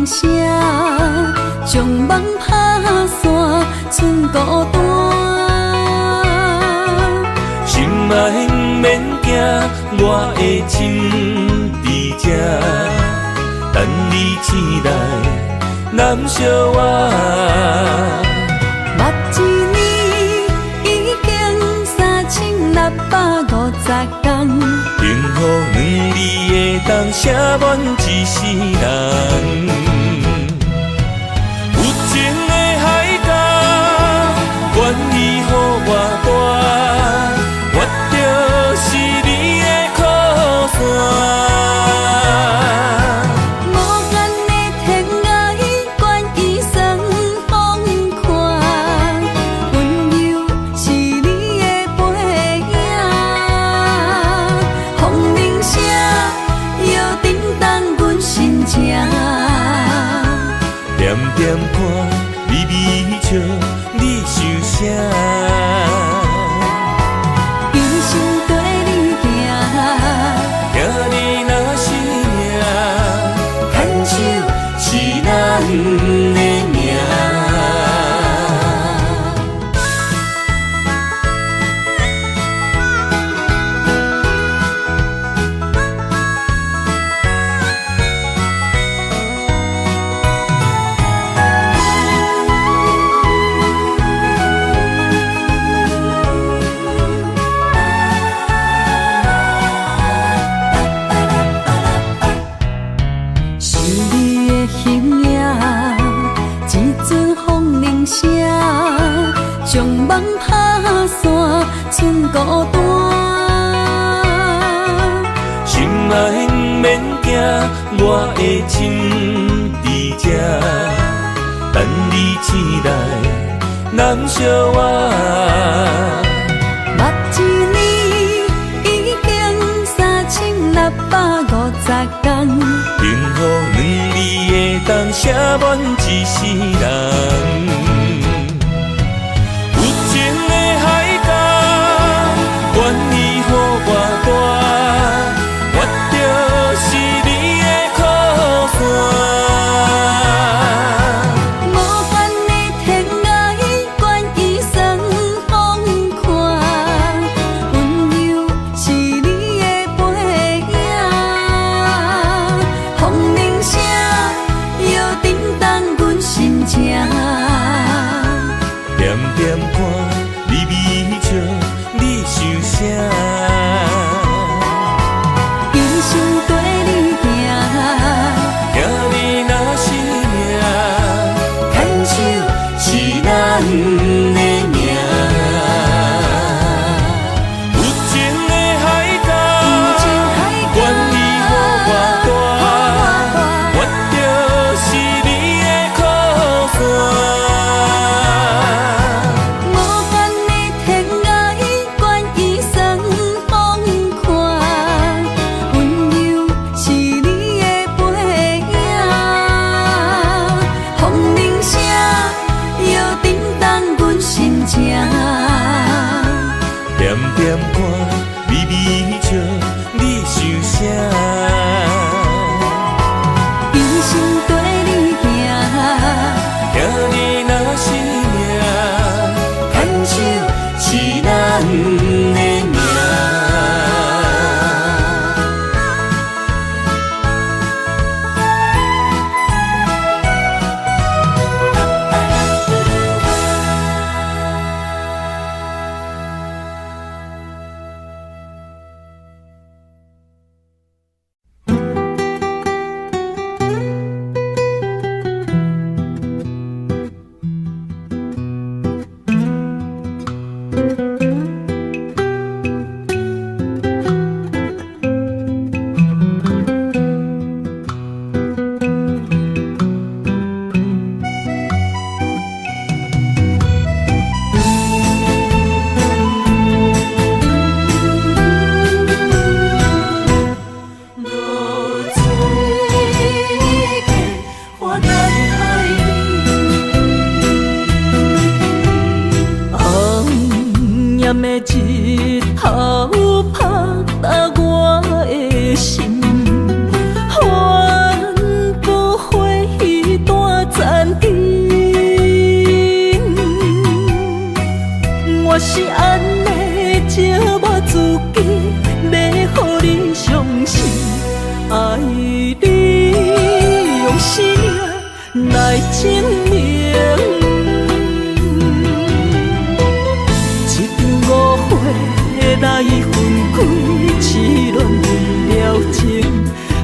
声，将梦拍散，剩孤单。心嘛免惊，我的亲伫这，等你醒来，难相偎。目一年已经3650天，幸福两字会当写满一世人。有情的海角，愿意予我大，我就是你的靠山。无限的天涯，愿意算风看，温柔是你的背影。风铃声，摇叮当阮心情。点点看，微微笑，你想啥？一生跟你行，行你若是命，牵手是咱的命。是你的形影，一阵风铃声，将梦拍散，剩孤单。心嘛免惊，我的亲伫这，等你醒来，难相偎。目一年已经3650天，幸福两字会当写满一世人。有情的海角，愿意予我大，我就是你的靠山。无限的天涯，愿意算风看，温柔是你的背影。风铃声，摇叮当阮心情。来证明。一场误会来分开，痴恋为了情，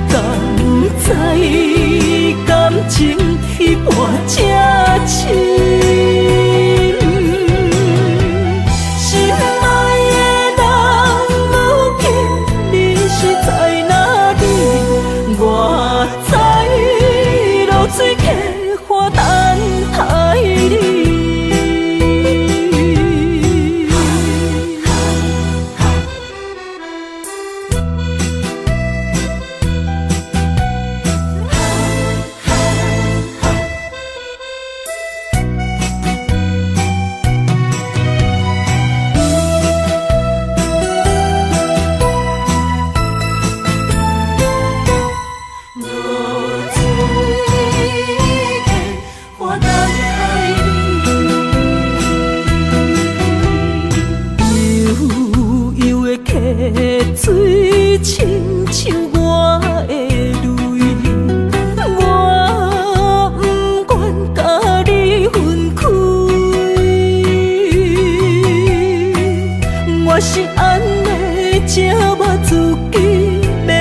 敢知感情彼半才深。水客花等待你。水亲像我的泪，我不愿甲你分开。我是安尼才我自己，要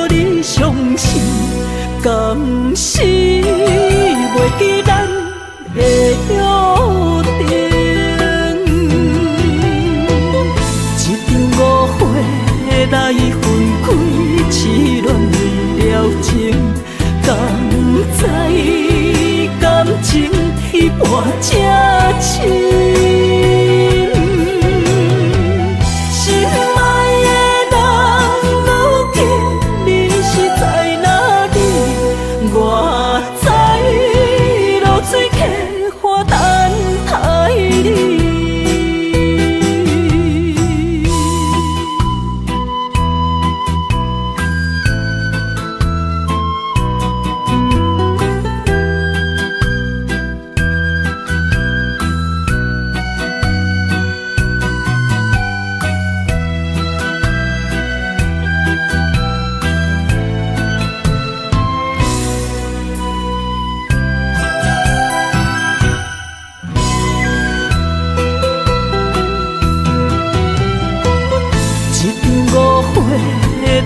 予你相信，甘是袂记咱的约定。来分开，痴恋为了情，敢知感情彼半才深。心爱的人，如今你是在哪里？我知落水客花等待你。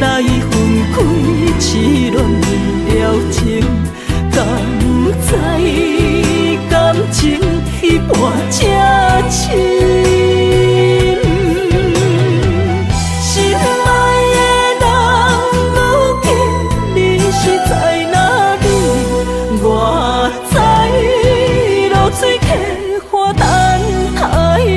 来分开，痴恋为了情，敢知感情彼半才深。心爱的人，如今你是在哪里？我知落水客花等待你。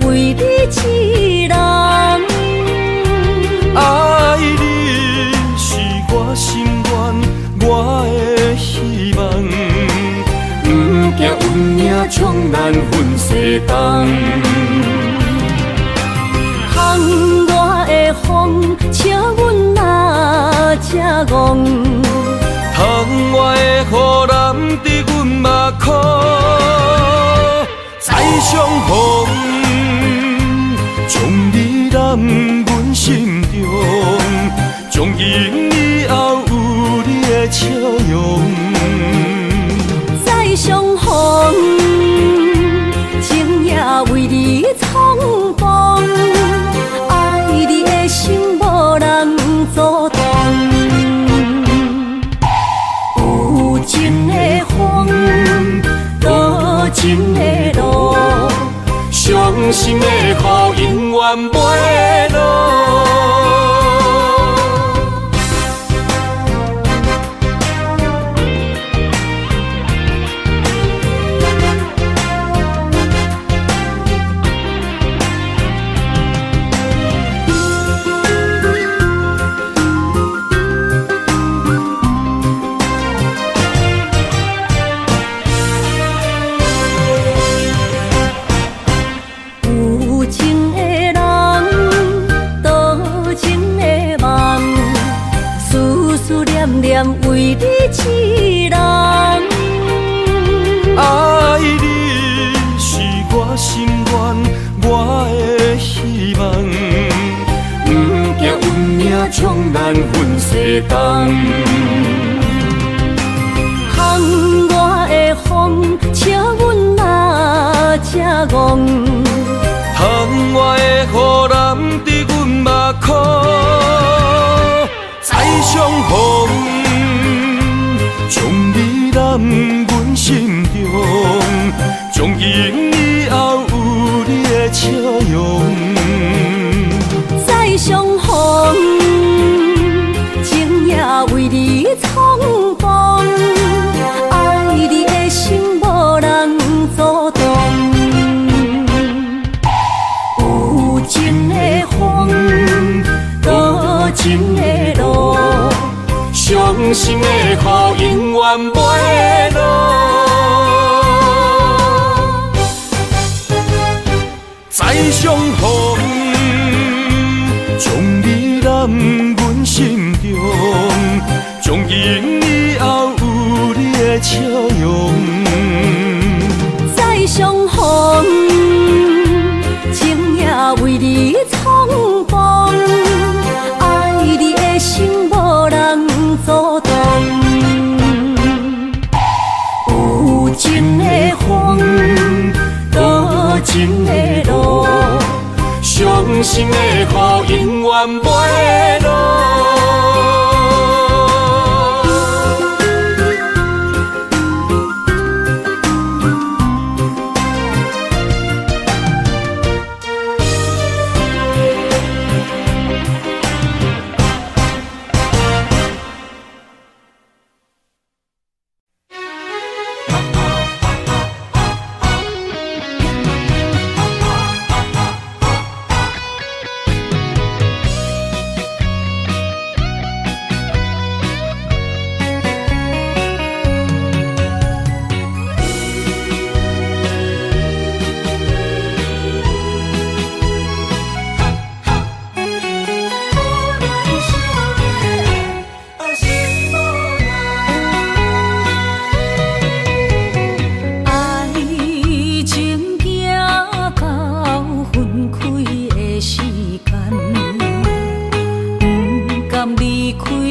为你痴人，爱你是我心愿，我的希望。不惊运命冲咱分世东，窗外的风，请阮哪只戆？窗外的雨淋伫阮目眶，再相逢。将你揽阮心中，从今以后有你的笑容。再相逢，情也为你冲动，爱你的心无人阻挡。有情的风，多念念为你一人。爱你是我心愿，我的希望。不惊运命冲咱分西东。风我的风，请阮哪只戆？窗外的雨淋伫阮目眶，再相逢，将你揽阮心中，从今以后有你的笑容。再相逢，情也为你冲动，爱你的心无人阻挡。有情的风，多情的路，伤心的雨永远袂落。再相逢，将你揽阮心中，从今以后有你的笑容。再相逢，情也为你冲动，爱你的心无人阻挡。有情的风，多情的路，伤心的雨永远袂落。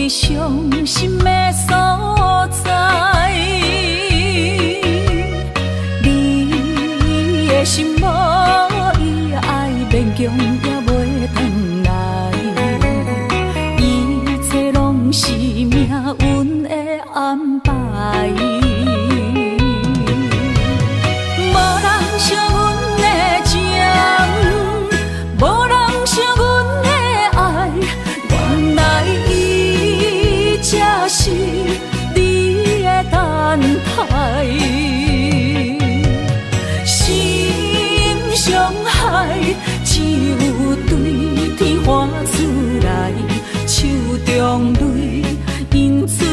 伤心的所在，你的心无伊爱勉强也袂转来，一切拢是命运的安排。无人像阮的情，无人像阮的爱，原来才是你的等待，心伤害只有对天发出来，手中泪因此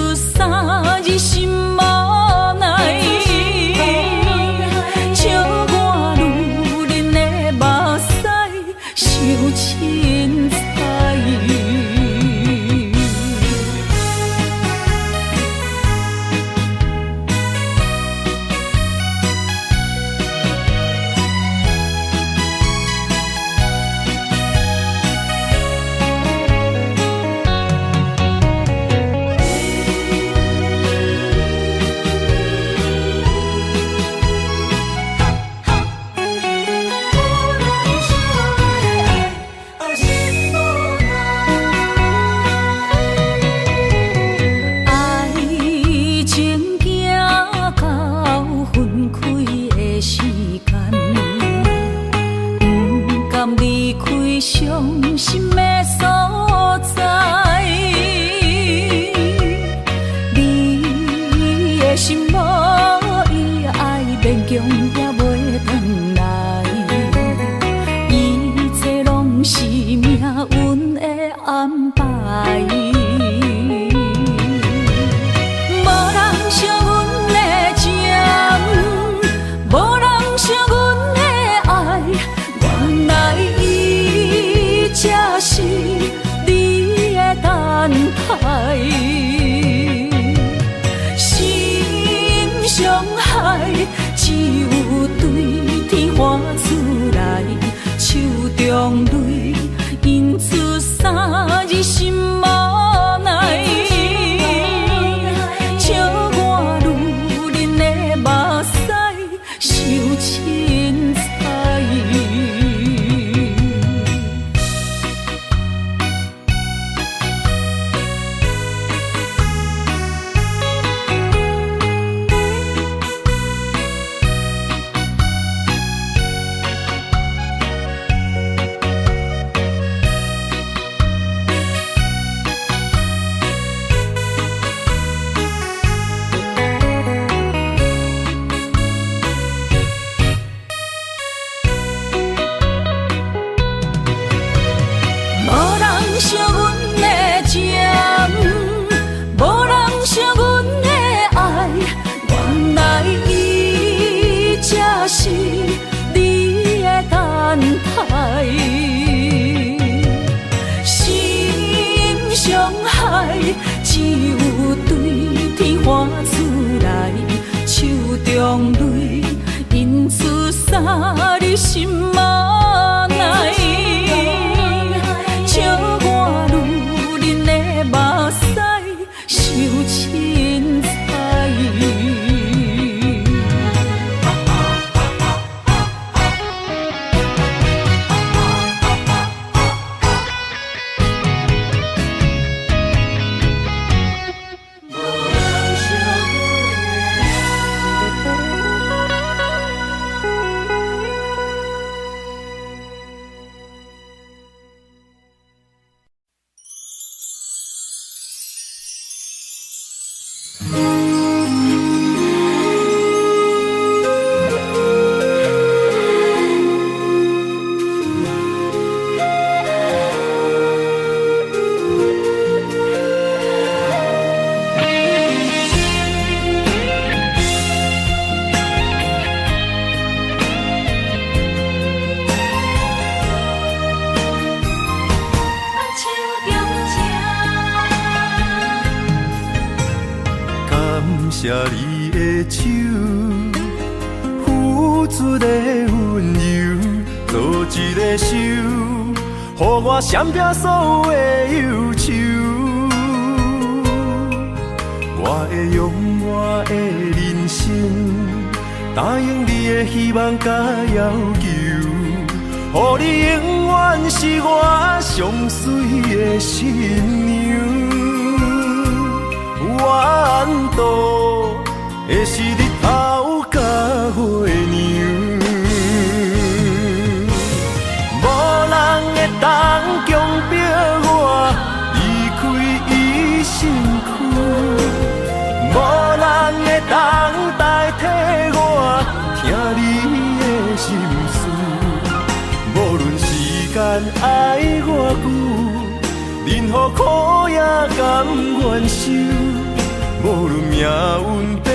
谢你的手，付出的温柔，做一个手，予我闪避所有的忧愁。我会用我的人生，答应你的希望甲要求，予你永远是我上水的新娘。缘途会是日头甲月亮，无人会当强迫我离开伊身躯，无人会当代替我听你的心事。无论时间爱偌久，任何苦也甘愿受。无论命运变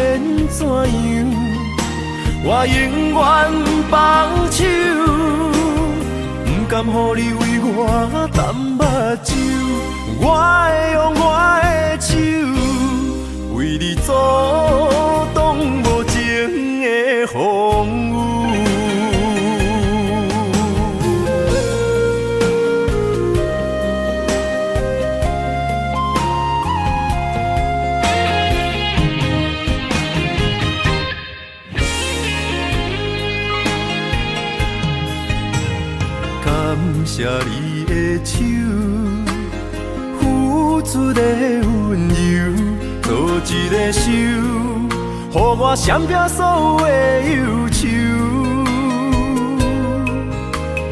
怎样，我永远放手，不甘予你为我淡目睭。我会用我的手，为你阻挡无情的风雨。感谢你的手，付出的温柔，做一个手，予我闪避所有的忧愁。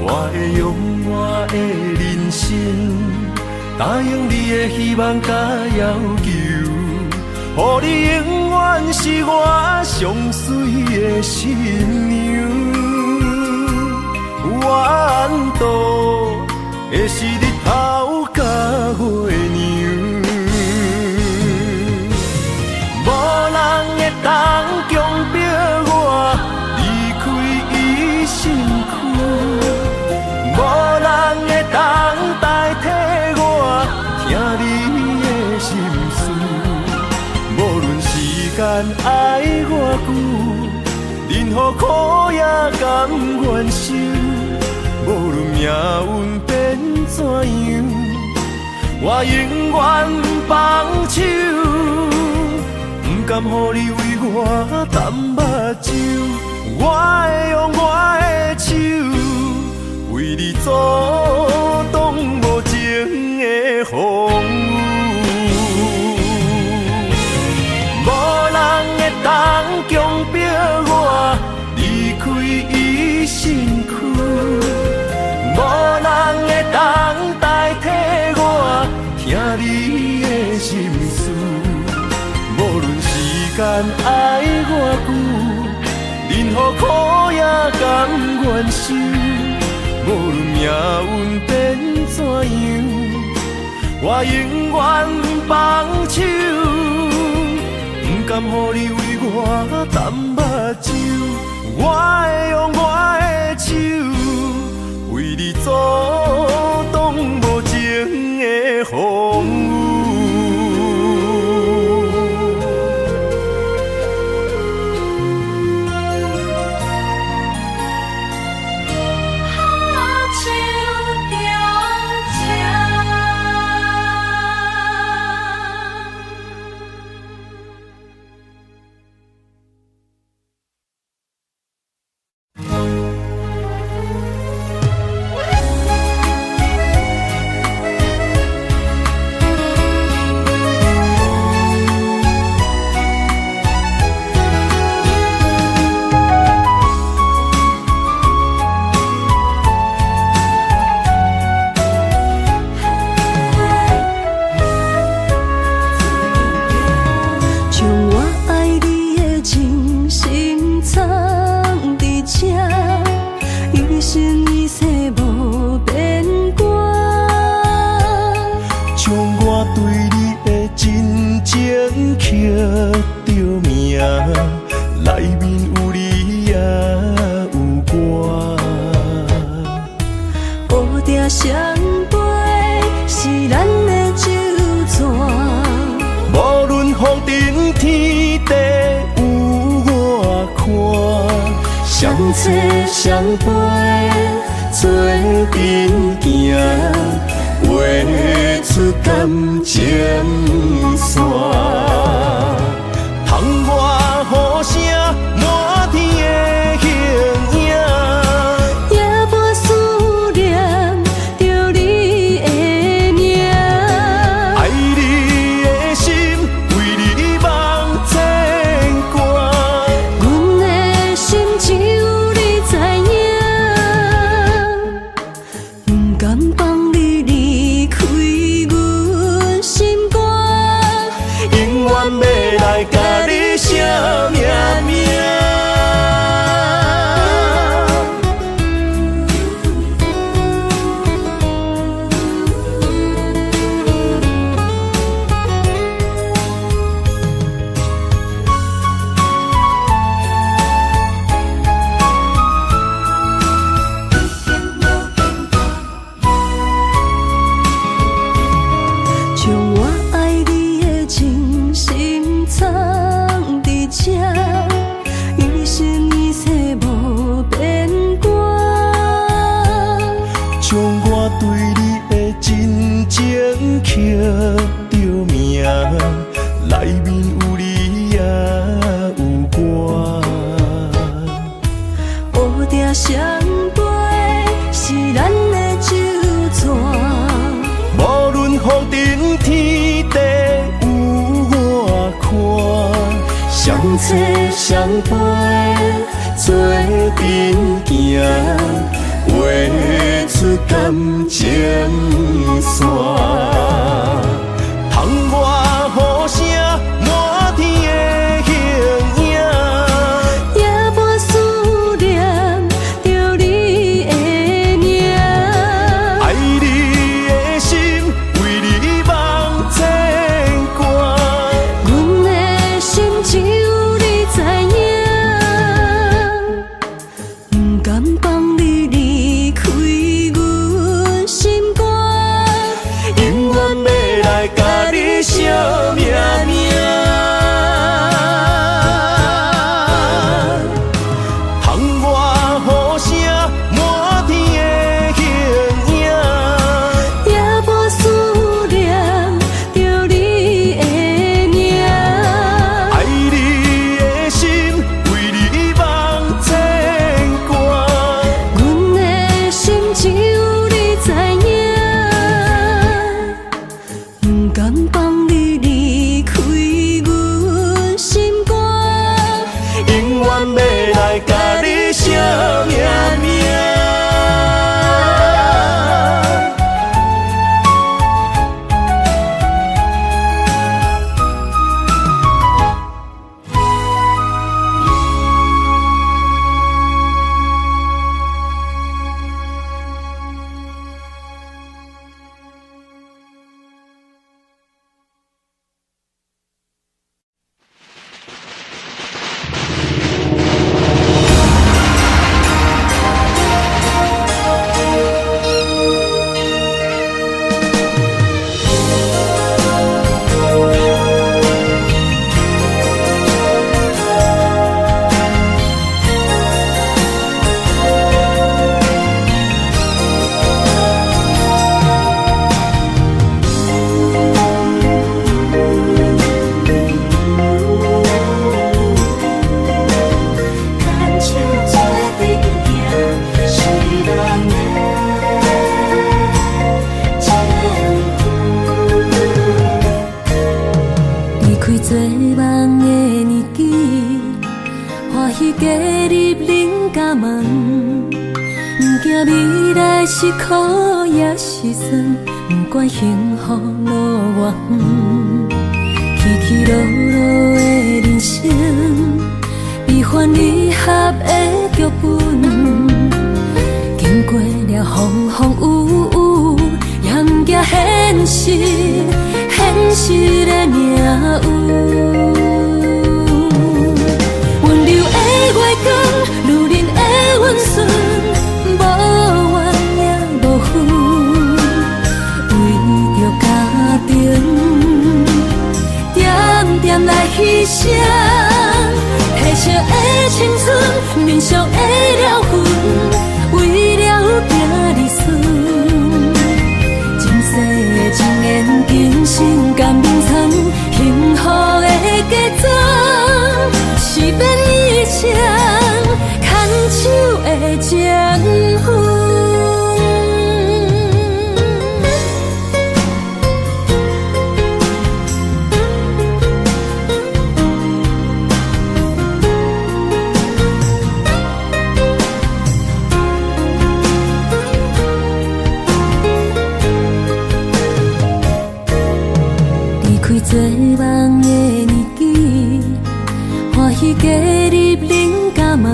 我会用我的人生，答应你的希望甲要求，予你永远是我上水的新娘。缘途会是日头甲月亮，无人会当强迫我离开伊身躯，无人会当代替我听你的心事。无论时间爱偌久，任何苦也甘愿受。无论命运变怎样，我永远放手，不甘予你为我淡目睭。我会用我的手，为你阻挡无情的风雨。无人会当强迫我离开伊身躯，无人会当代替我听你的心事。无论时间爱偌久，任何苦也甘愿受。无论命运变怎样，我永远放手，不甘予你为我淡目睭。我会用我的手，为你阻挡无情的风雨。风尘天地有我看，相找相陪做阵行，画出感情线。窗外雨声满天的形影，夜半思念着你的名。爱你的心为你梦牵挂，阮的心只有你知影，不甘放你离开阮心肝，永远要来甲你写命名。将我爱你的真心藏伫这，一生一世无变卦。将我对你的真情刻着名，内面有你也有我。乌定相陪是咱的酒泉。无论风尘天地有我看，相找相陪做阵行，画出感情线。窗外雨声满天的形影，夜半思念着你的名。爱你的心为你梦牵挂，阮的心只有你知影，不甘放你离开阮心肝，永远要来甲你写命名。窗外雨声满天的形影，夜半思念着你的名。爱你的心为你梦牵挂，阮的心只有你知影，不甘放你离开阮心肝，永远要来甲你写命名。做梦的年纪，欢喜加入恁家门，不惊未来是苦也是酸，不管幸福路偌远，起起落落的人生，悲欢离合的剧本，经过了风风雨雨，也不惊现实，现实的命运。温柔的月光，女人的温顺，无怨也无恨，为着家庭，点点点来牺牲，褪色的青春，面上的了痕，为了行日顺。前世情缘，今生甘眠藏，幸福的假装，是变一生牵手的情分。做梦的年纪，欢喜加入人家梦，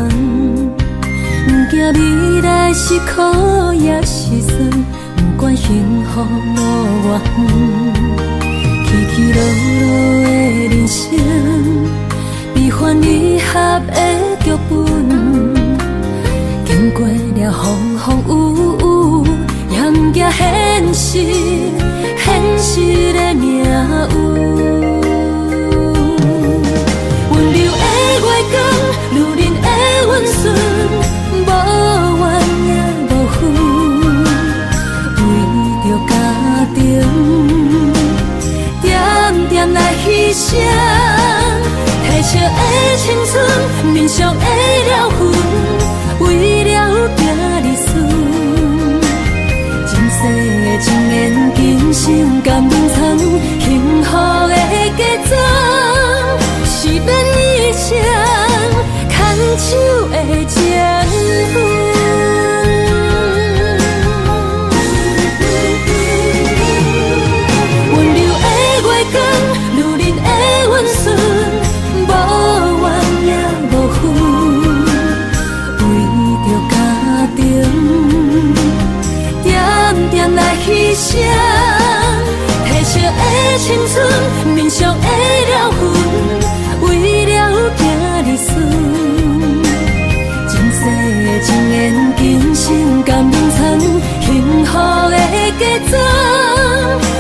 不惊未来是苦也是酸，不管幸福路偌远，起起落落的人生，悲欢离合的剧本，经过了风风雨雨，也不惊现实，现实的命运。温柔的月光，女人的温顺，无怨也无恨，为着家庭，点点来牺牲。褪色的青春，面上的了痕，为了行日顺。前世的情缘，今生甘眠藏，幸福的假装，是变一生牵手的情分。温柔的月光，女人的温顺，无怨也无恨，为着家庭，点点来牺牲。褪色的青春，面上的了痕，为了行日顺。前世的情缘，今生甘眠藏，幸福的假装，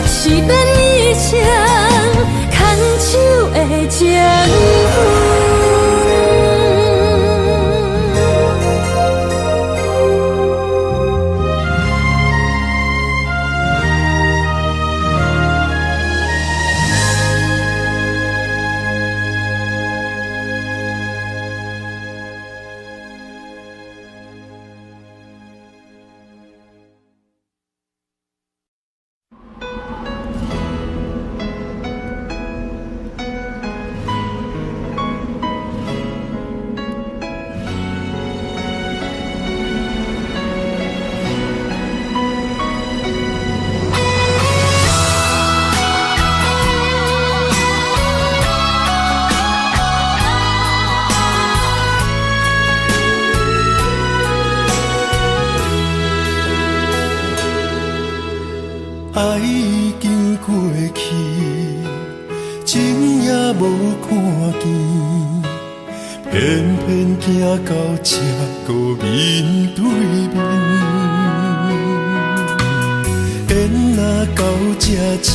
是变一生牵手的情分。爱已经过去，情也无看见，偏偏行到这个面对面。缘若到这止，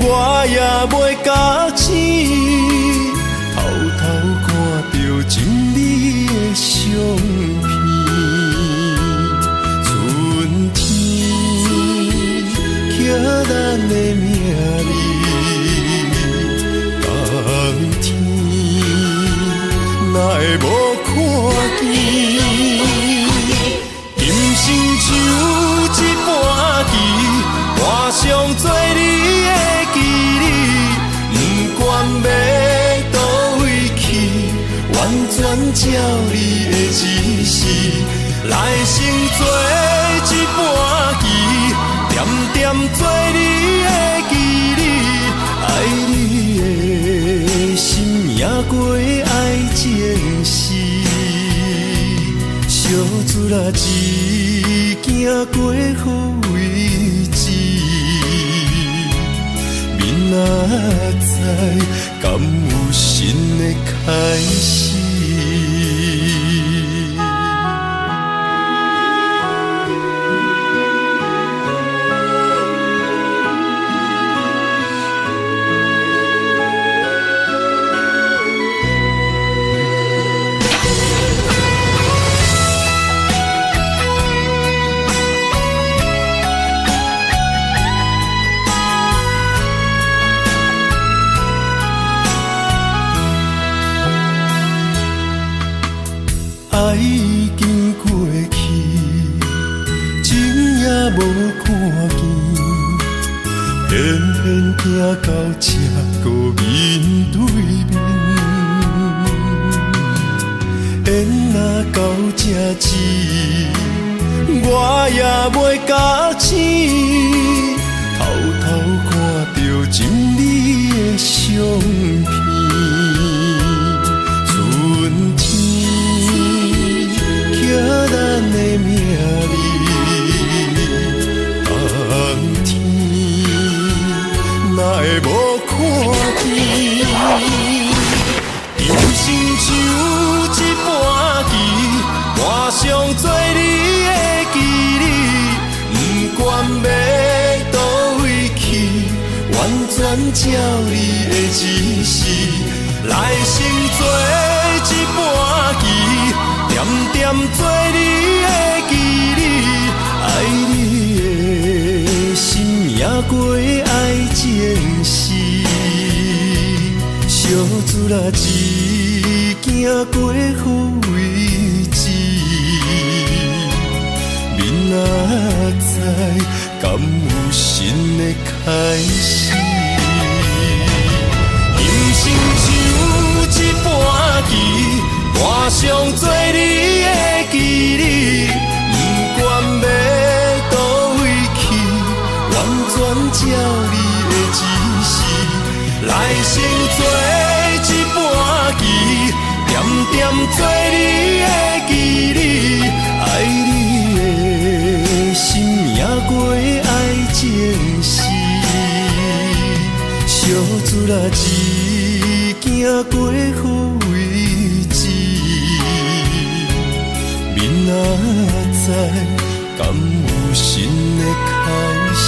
我也袂假死，偷偷看到情理的相片。咱的命里，当天哪会无看见？今生像一盘棋，画上做你的记忆，不管要倒位去，完全照你的指示，来生做一盘棋。点点做你的记忆，爱你的心也过爱情诗，小船啊一行过好位置，明仔载敢有新的开始？无看见，偏偏行到这个面对面。缘若到这止，我也袂甲醒，偷偷看到情侣的相片。春天刻咱的名字，冬天哪会无看见？人生像一盘棋，换上做你的记忆，不管要倒位去，完全照你的指示，来生做一盘棋，点点做你的记忆，爱你的心也过爱情诗，小子啦一行过好位置，明仔载敢有新的开始？人生像一盘棋，换上做你的记忆，不管要倒位去，完全照你的指示，来生做一盘棋，点点做你的记忆，爱你的心也过爱情诗，小子啦一行过好位置，明仔载敢有新的开始？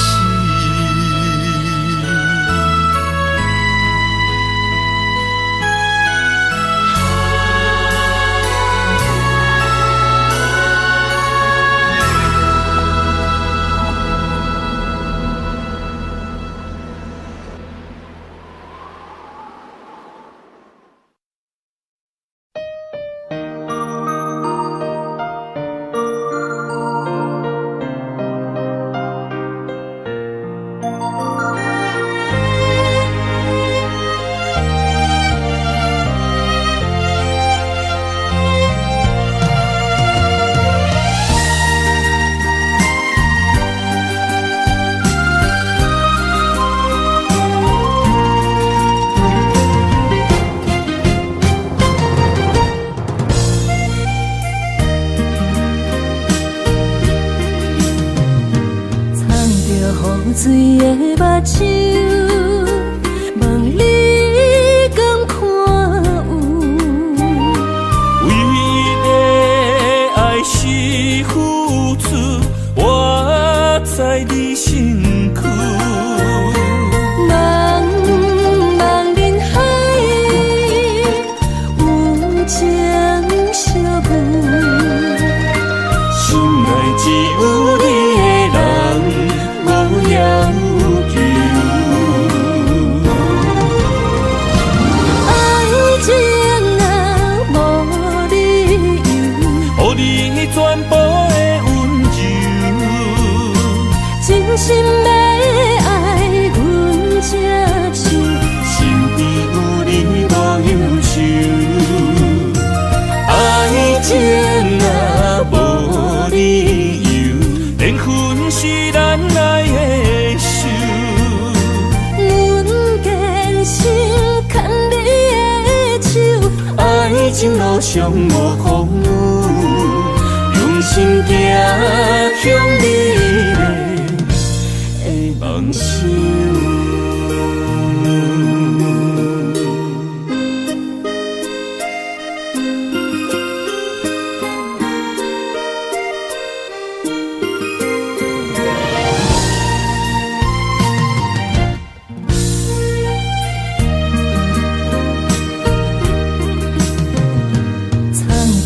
水的目睭，望你敢看有？为了爱是付出，我在你身躯。茫茫人海，有情相伴，心内只有你。全部的温柔，真心的爱阮才想，身边有你无忧愁。爱情若无理由，连分是咱爱的手。阮坚信牵你的手，爱情路上无风雨。心行向你的梦想。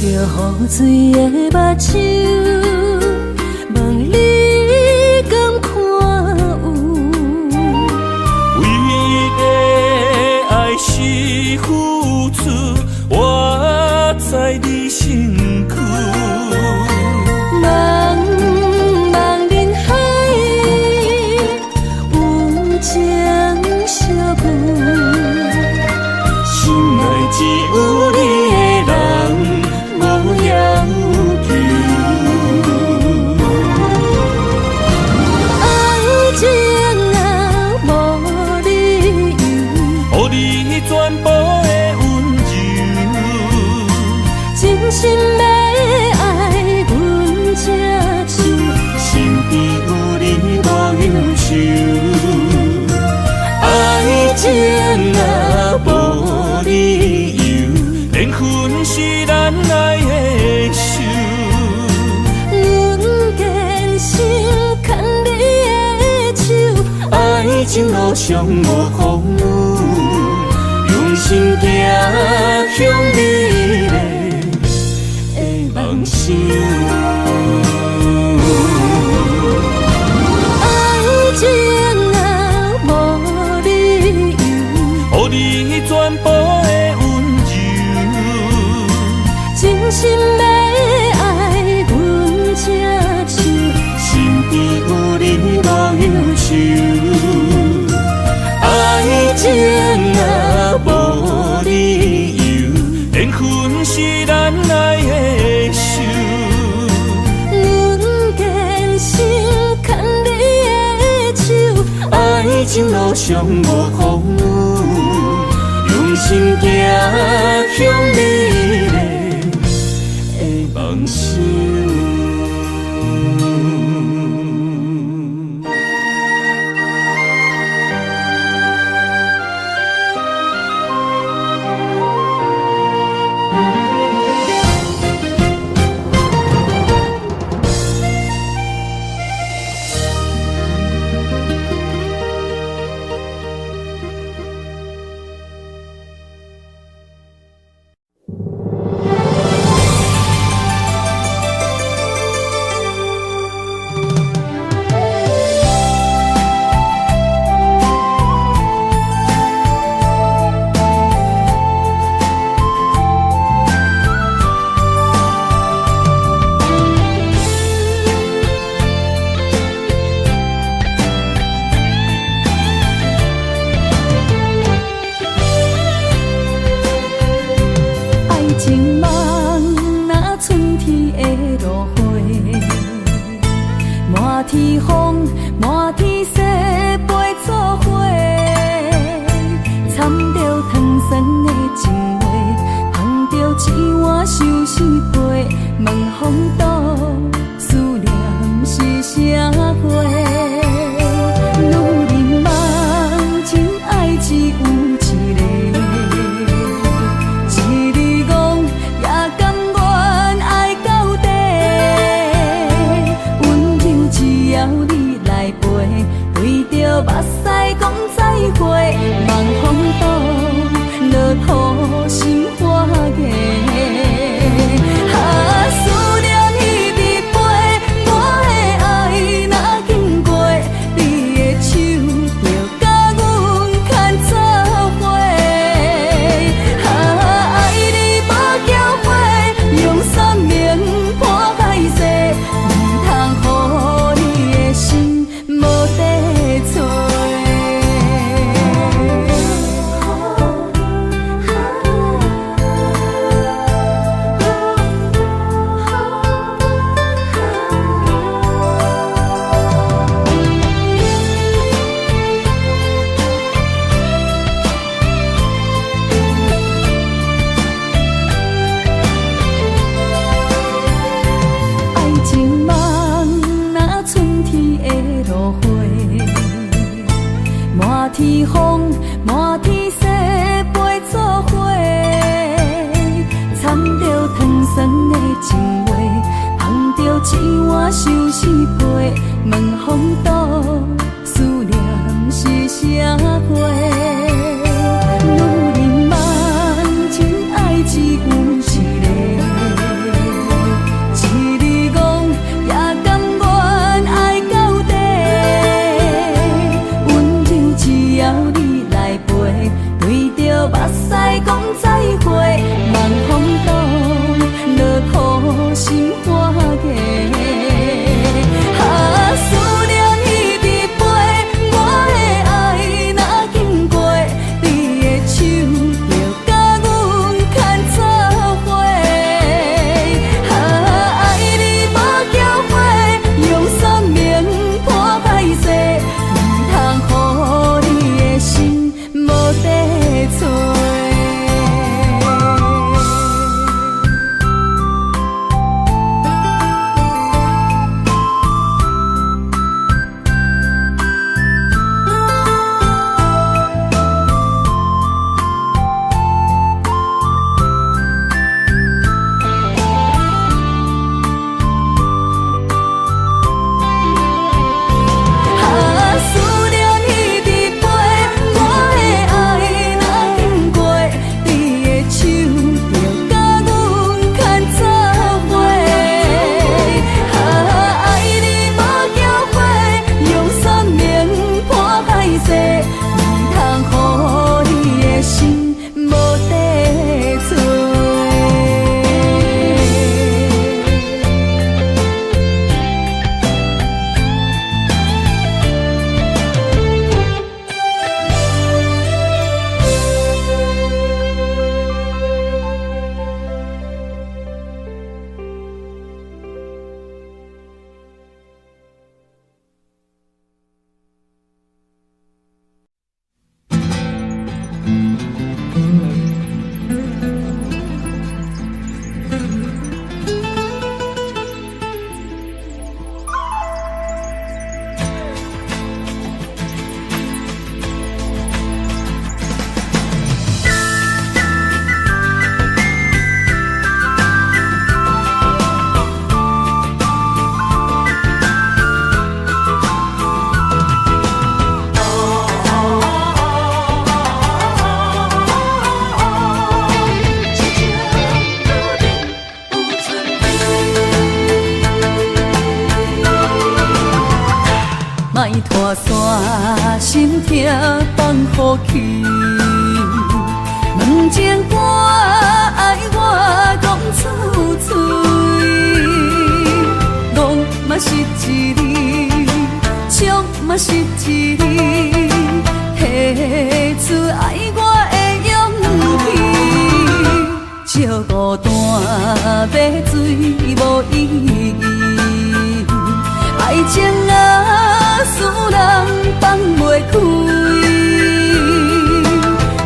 雨水的目睭，望你敢看有？为了爱是付出，我在你身躯。茫茫人海，全部的温柔，真心要爱阮才手，身边有你无忧愁，爱情若无理由，连分是咱爱的手。阮坚心牵你的手，爱情路上无风雨，用心行向美丽的梦想。爱情若无理由，予你全部的温柔，真心要爱阮才手，身边有你无忧愁，爱情若无理由，缘分是咱爱的手。阮坚心牵你的手，爱情路上无风雨，用心行向美丽的梦想。情梦若春天的落花，满天风，满天雪，陪作伙，掺着糖酸的情话，捧着一碗相思杯，问风度，思念是啥货？女人梦，真爱只有一个。目屎讲再会，望风度，落雨心花芽。思念彼支杯，我的爱若经过，你的手就甲阮牵做伙。爱你无缴费，用生命破海誓，唔通予你的心无地找。满天风，满天雪，陪作伙，掺着糖酸的情话，捧着一碗相思杯，问风度，思念是啥货？女人梦，真爱只有一个。目屎讲再会，望风度，落雨心花芽。思念彼支杯，我的爱若经过，你的手就甲阮牵做伙。爱你无缴费，用生命破海誓，唔通予你的心无地找。拖山心痛放乎去，问情歌爱我讲出嘴，戆嘛是一字，唱嘛是一字，提出爱我的勇气，照孤单要水无意义，爱情啊使人放袂开，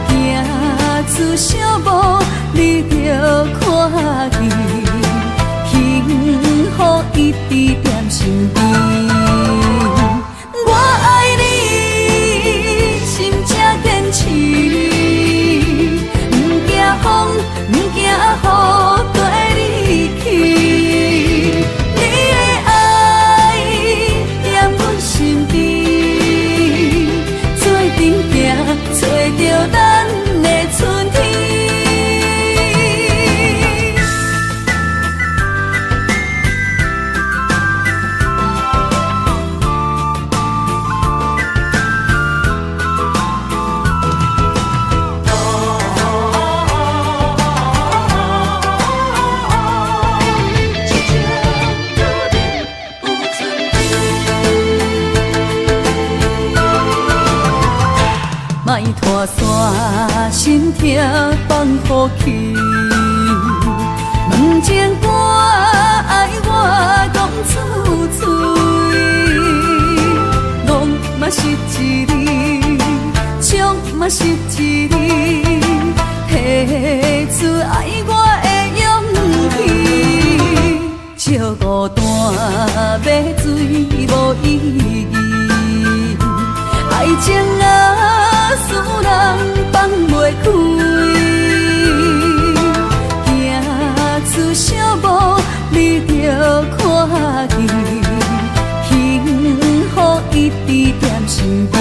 行出小步你着看见，幸福一直踮身边。我爱你，心正坚持，不惊风，不惊雨跟你去。你的爱踮阮身边，做阵行，找着咱的春天。莫拖山心痛放乎去，问情歌爱我讲出嘴，戆嘛是一字，唱嘛是一字，提出爱我的勇气，照孤单要水无意义，爱情啊使人放袂开，行出小步你着看见，幸福一直踮身边。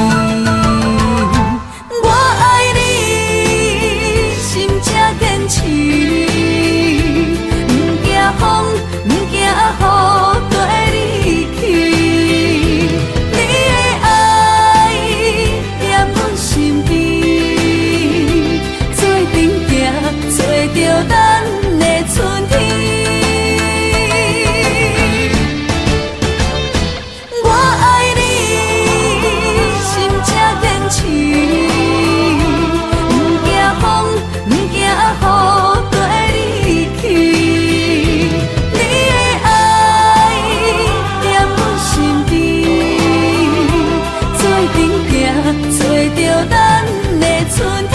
我爱你，心正坚持，不惊风，不惊雨跟你去。你的爱踮阮身边，做阵行，找着咱的春天。我爱你，心正坚持，不惊风，不惊雨跟你去。你的爱踮阮身边，做阵行，找着咱的春天。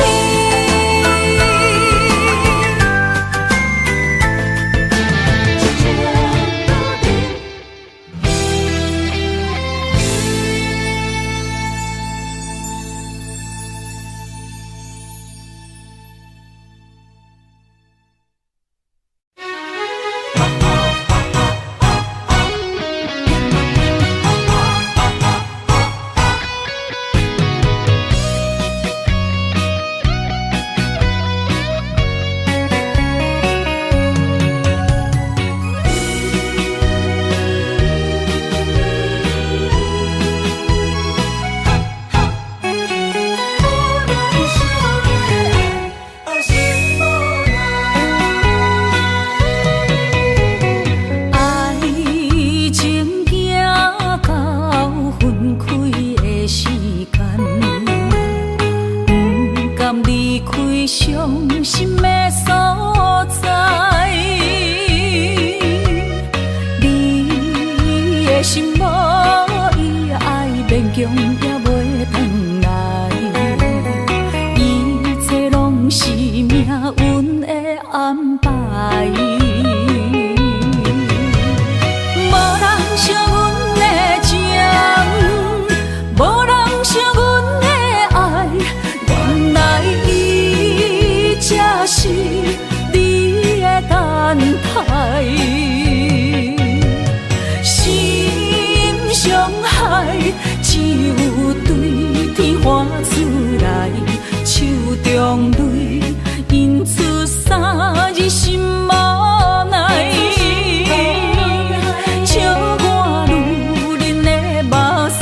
伤心的所在，你的心无伊爱勉强也袂转来，一切拢是命运的安排。无人惜阮的情，无人惜阮的爱，原来才是你的等待，心伤害只有对天喊出来，手中泪印出三字心无奈，笑我女人的目屎，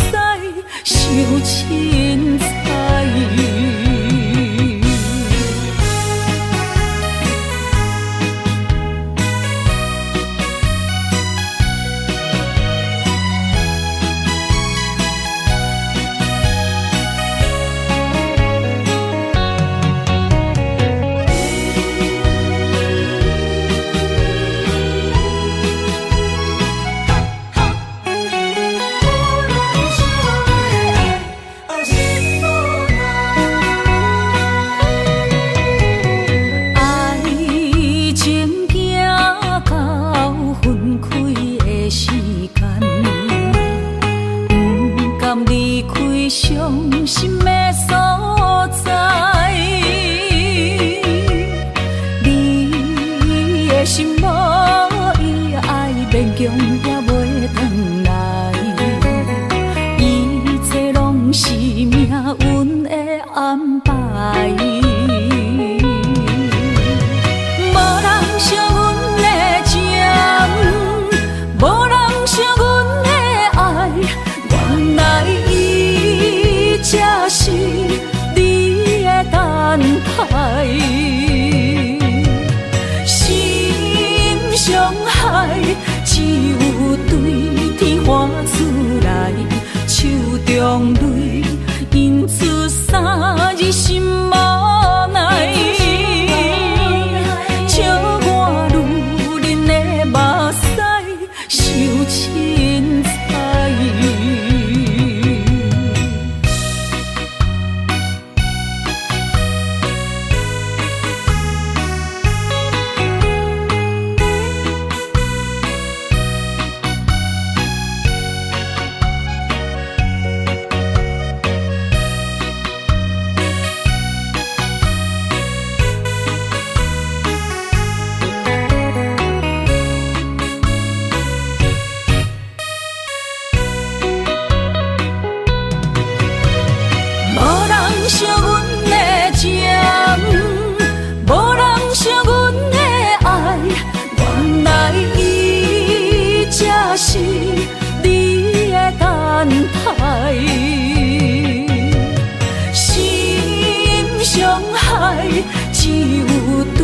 爱，只有对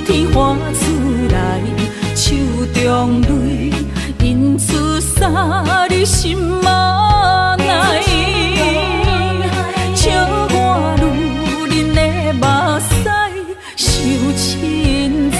天花出来，手中泪印出三字心嘛奈，笑我女人的目屎受凊彩。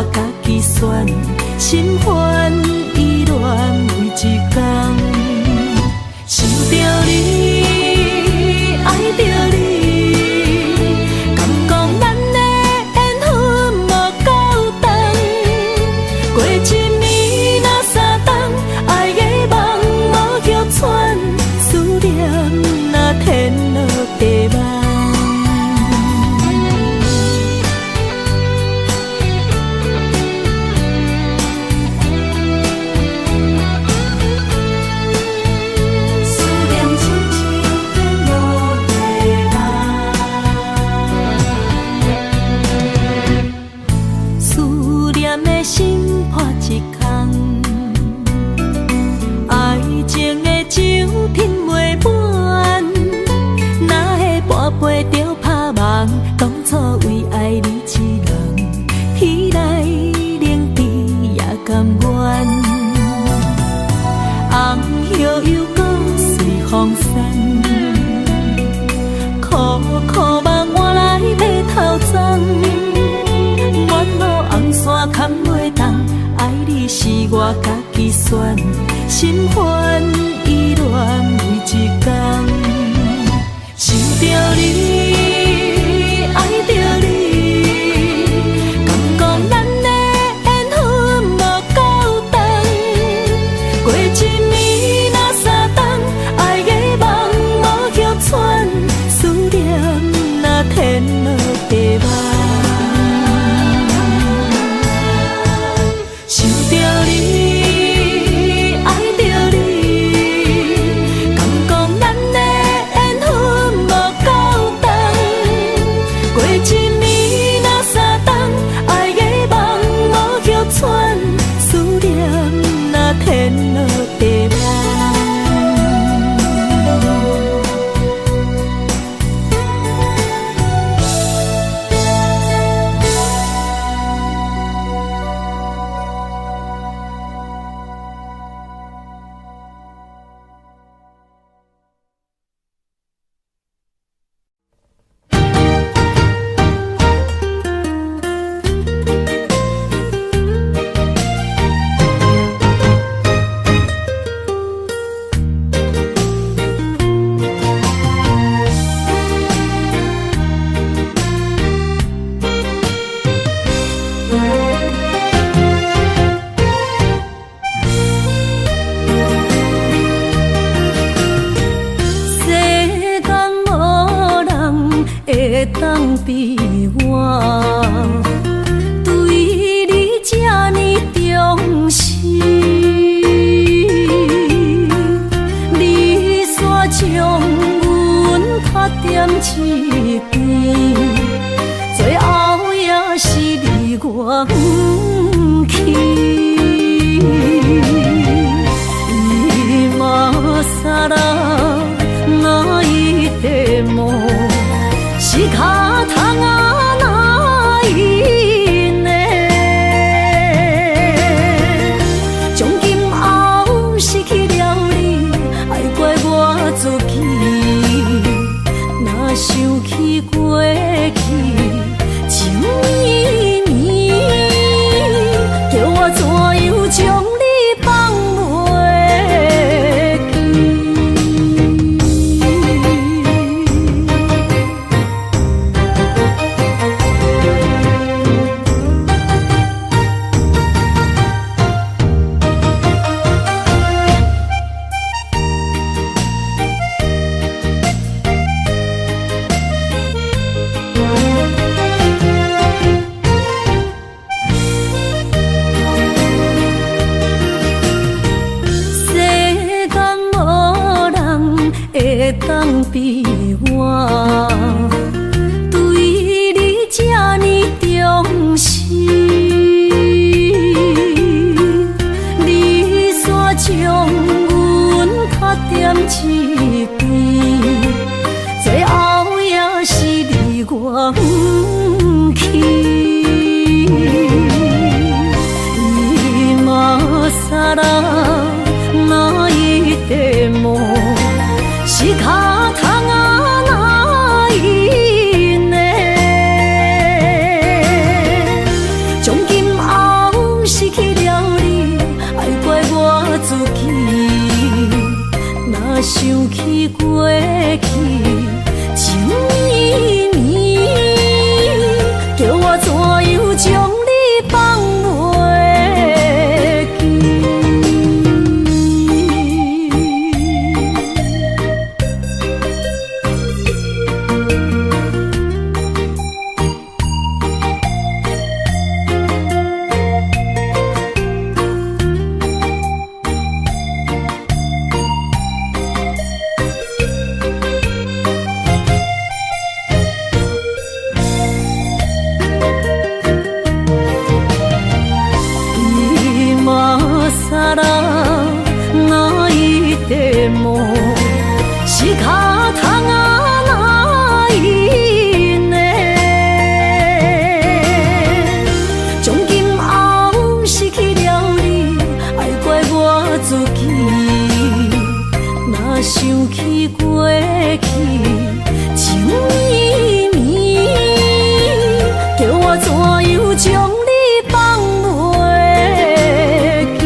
我家己选，心烦意乱为一天。想着你，爱着你，敢讲咱的缘分无够长？过一年若三冬，爱的梦无叫喘，思念若天落地网。当初为爱你一人，天来冷滴也甘愿。红叶又搁随风散，苦苦梦换来马头鬃。远路红线牵袂动，爱你是我家己选，心烦意乱为一天。想着你，爱着你，敢讲咱的缘分无够长？过一年若三冬，爱的梦无叫喘，思念若天落地网。想着你，爱着你，敢讲咱的缘分无够长？过一年若三冬，爱的梦无叫喘，思念若天落地网。会当比我对你这呢重视，你煞将阮拍点一边，最后也是离我不去。今ら泣いても仕方がないね。从今后失去了你，爱怪我自己。若想起过去，情绵绵，叫我怎样将你放袂记？会当比我对你这呢重视，你煞将阮拍点一边，最后也是离我不去。今ら泣いても仕方がないね。从今后过去，情绵绵，叫我怎样将你放袂记？想起过去，情绵绵，叫我怎样将你放袂记？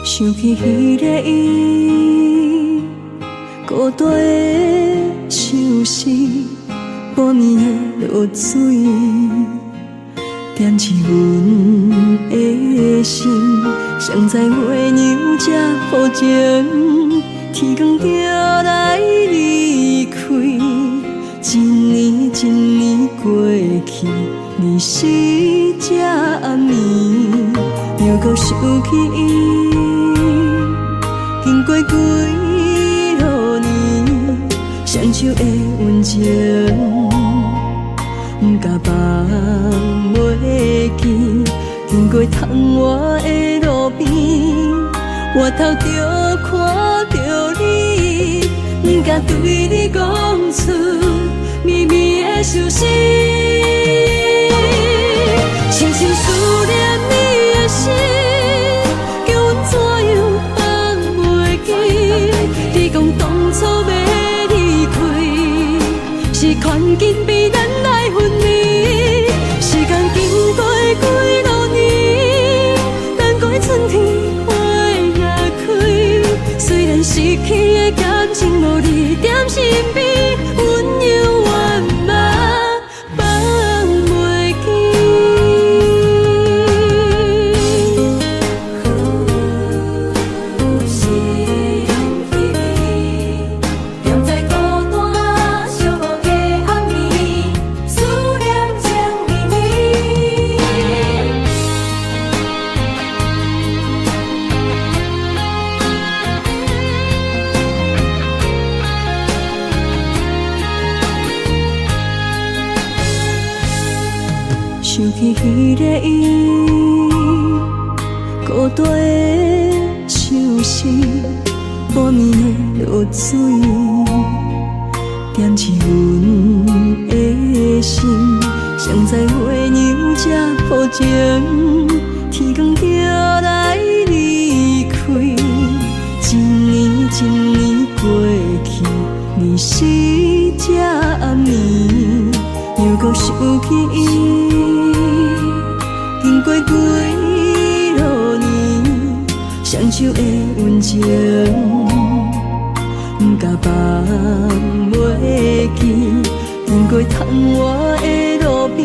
想起彼个伊，孤单的像是半暝的落水，点起阮的心，谁知月娘这好情，天光就来离开，一年一年过去，你是这暗暝，又搁想起伊。经过几落年，双手的温情，不敢放袂记。经过窗外的路边，我头就看到你，不敢对你讲出绵绵的相思，深深思念你的心。当初要离开，是权紧比咱来分离。时间经过几落年，等过春天花也开。虽然失去的感情无你踮身边，温柔圆满放袂记。想起彼个伊，孤单的像是半暝的落水，点起阮的心。谁知月娘这好情，天光就来离开，一年一年过去，你是这暗暝，又搁想起伊。经过几落年，双手的温情，不敢放袂记。经过窗外的路边，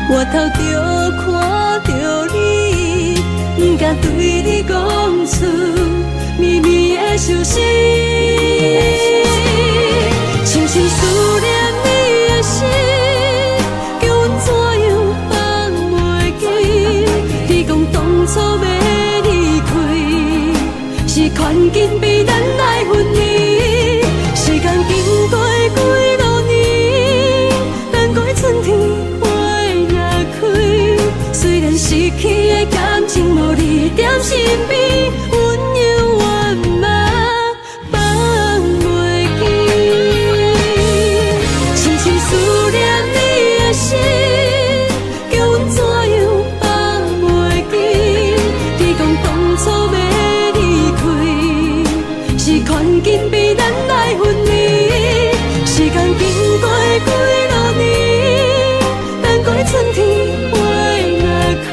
我头就看到你，不敢对你讲出绵绵的相思，深深思念你的心。当初要款紧比咱来分离。时间经过几落年，等过春天花若开。虽然失去的感情无你踮身边，温柔圆满放袂记。深深思念你的心，叫阮怎样放袂记？你讲当初要离开，是款紧比咱来分离。时间经过几落年，等过春天花若开。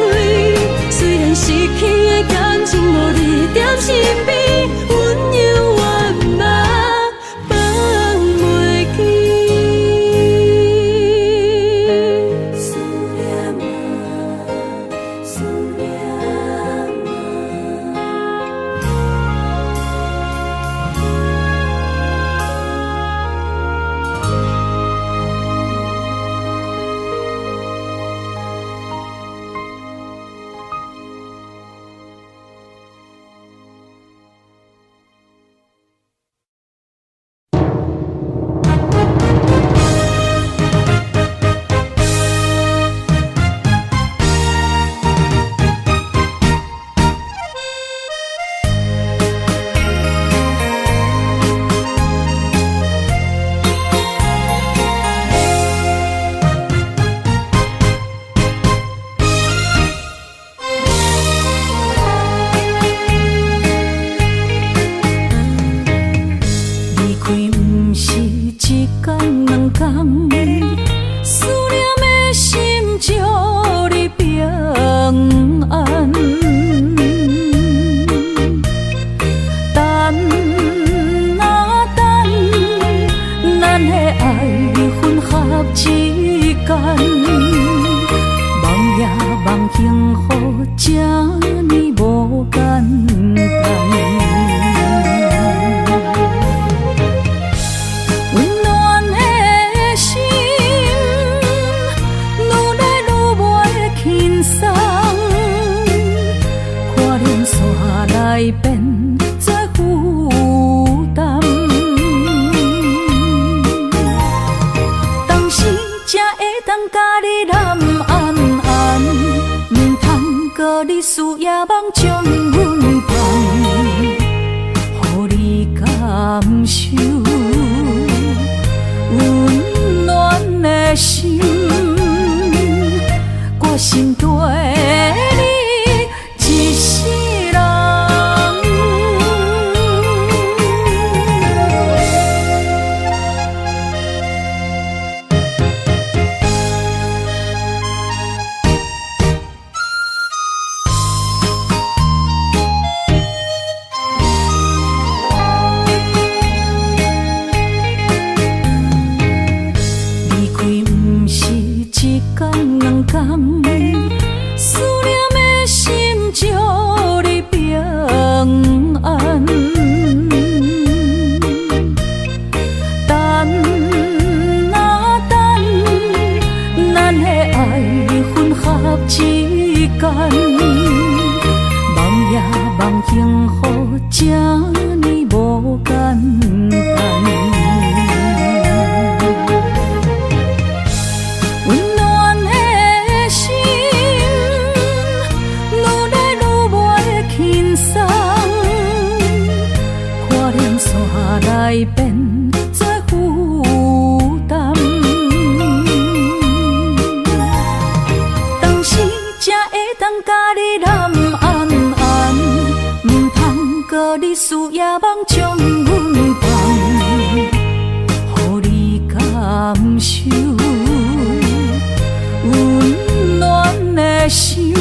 虽然失去的感情无你踮身边，温柔圆满放袂记。思念啊，思念离开不是一天两天，思念的心祝你平安。等啊等，咱的爱混合之间，梦也梦幸福，这呢无简单。温暖的心，愈来愈袂轻松，看连线来变作负担。当时才会当甲你揽安安，唔通搁你思夜梦将阮放，予你感受。温暖的心，我心对你一世人。离开不是一天两天，思念的心祝你平安。等啊等，咱的爱混合之间，梦也梦幸福，这呢无简单。温暖的心，愈来愈袂轻松，看连线来变作负担。当时才会当甲你揽安安，唔通搁你思夜梦将阮放，予你感受。温暖的心，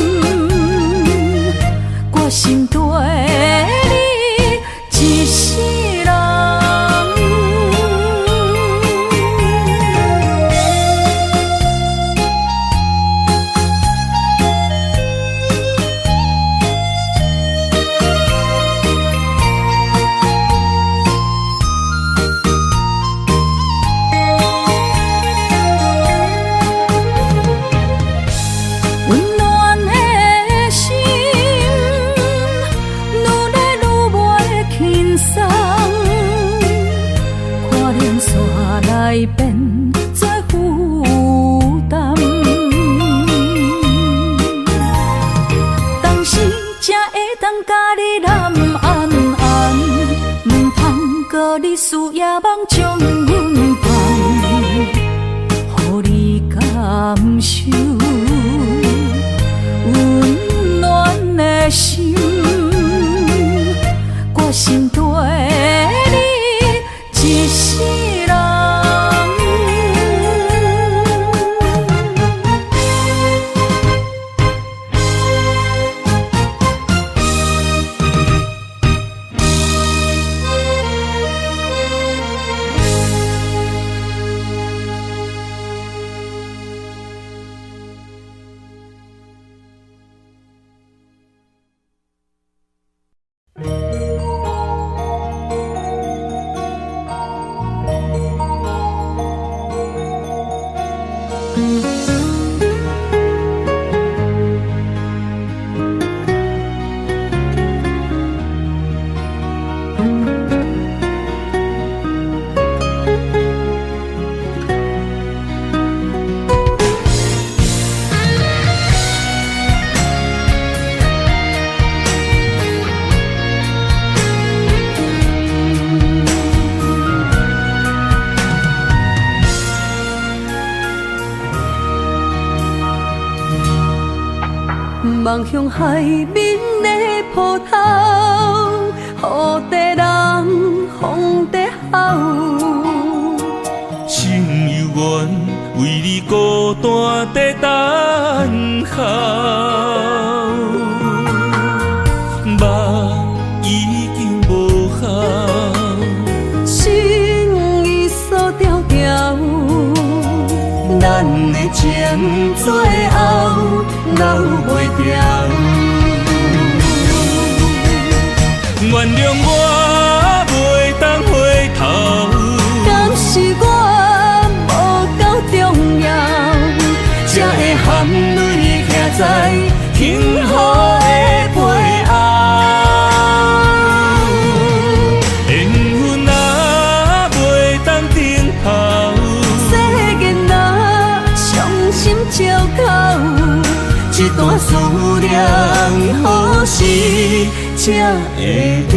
我心对你一世人。温暖的心，愈当甲你揽安安，唔通甲你输夜梦将阮放，予你感受温暖的心，我心对你一世人。望向海面的波涛，雨地人风地吼。心犹原为你孤单在等候，梦已经无效，心已锁条条，咱的情最后留袂掉。原谅我袂当回头，敢是我无够重要，才会含泪徛在幸福的背后。缘分啊，袂当等候，世间啊，伤心借口，一段思念何时才会了？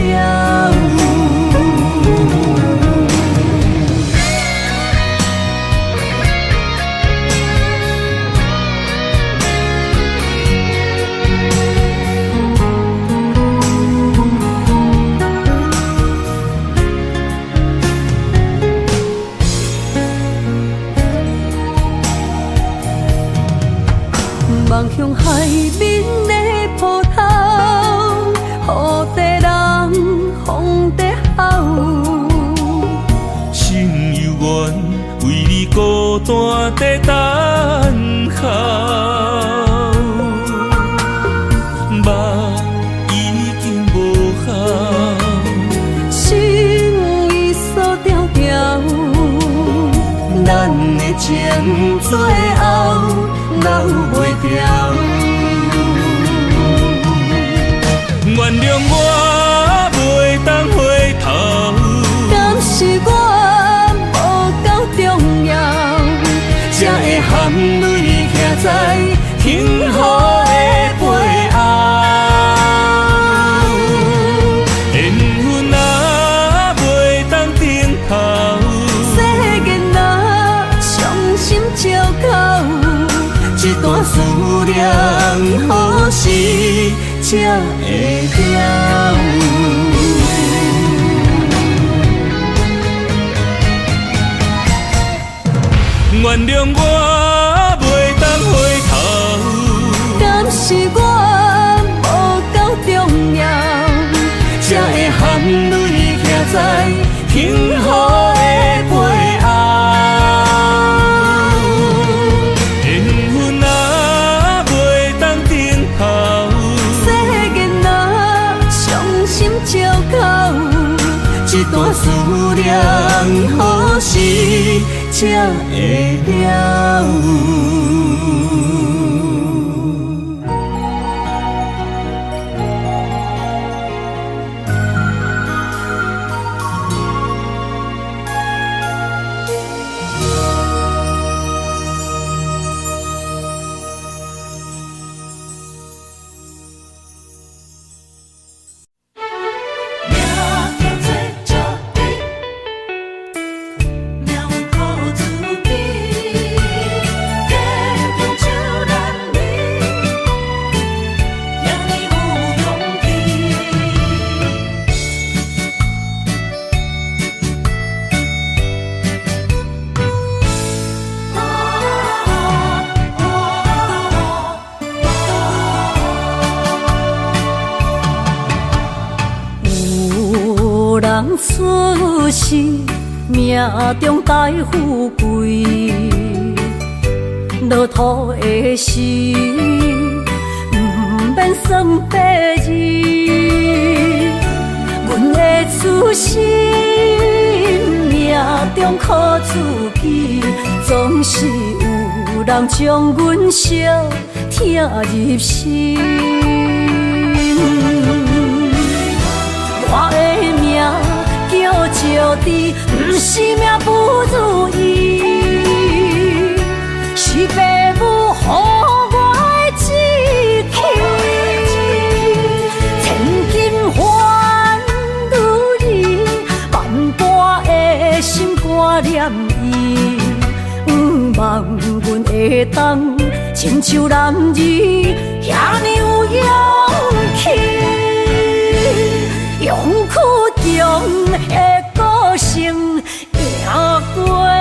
望向海面的波涛，雨地人风地吼。心犹原为你孤单在等候，梦已经无效，心已锁条条，咱的情最后留袂掉。原谅我袂当回头，敢是我无够重要，才会含泪徛在幸福的背后。缘分啊，袂当等候，世间啊，伤心借口，一段思念何时才会了？原谅我袂当回头，敢是我无够重要，才会含泪徛在幸福的背后。缘分啊，袂当等候，世间啊，伤心借口，一段思念何时才会了？人出世，命中带富贵，落土的时，不免算白字。阮的出身，命中靠自己，总是有人将阮惜听入心。我的命叫石地，不是命不如意，是父母予我的志气。千金换如意，万般的心肝念伊，望阮会当亲像男儿遐尼有勇气。勇屈中的个性，赢过泪。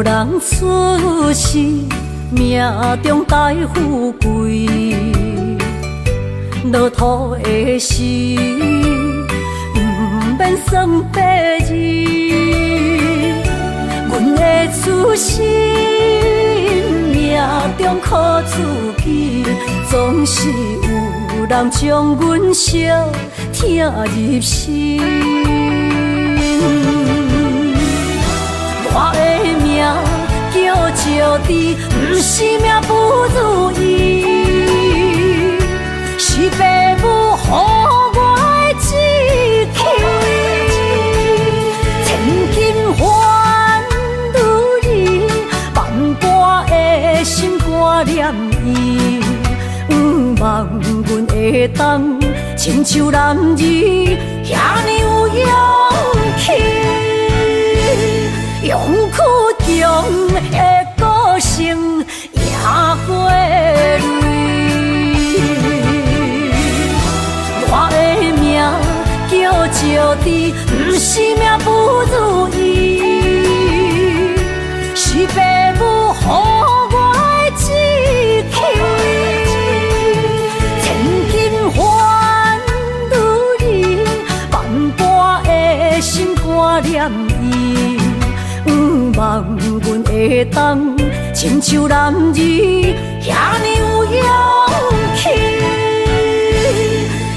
人出世，命中带富贵，落土的时，不免算白字。阮的出身，命中靠自己，总是有人将阮惜听入心。我的命叫石地，不是命不如意，是父母予我的志气。千金换如意，万般的心肝念伊，望阮会当亲像男儿遐尼有勇气。勇屈中的个性，赢过泪。我的命叫石地，不是命不如意，是父母予我的志气。千金换如意，万般的心肝念伊。望阮会当亲像男儿遐尼有勇气，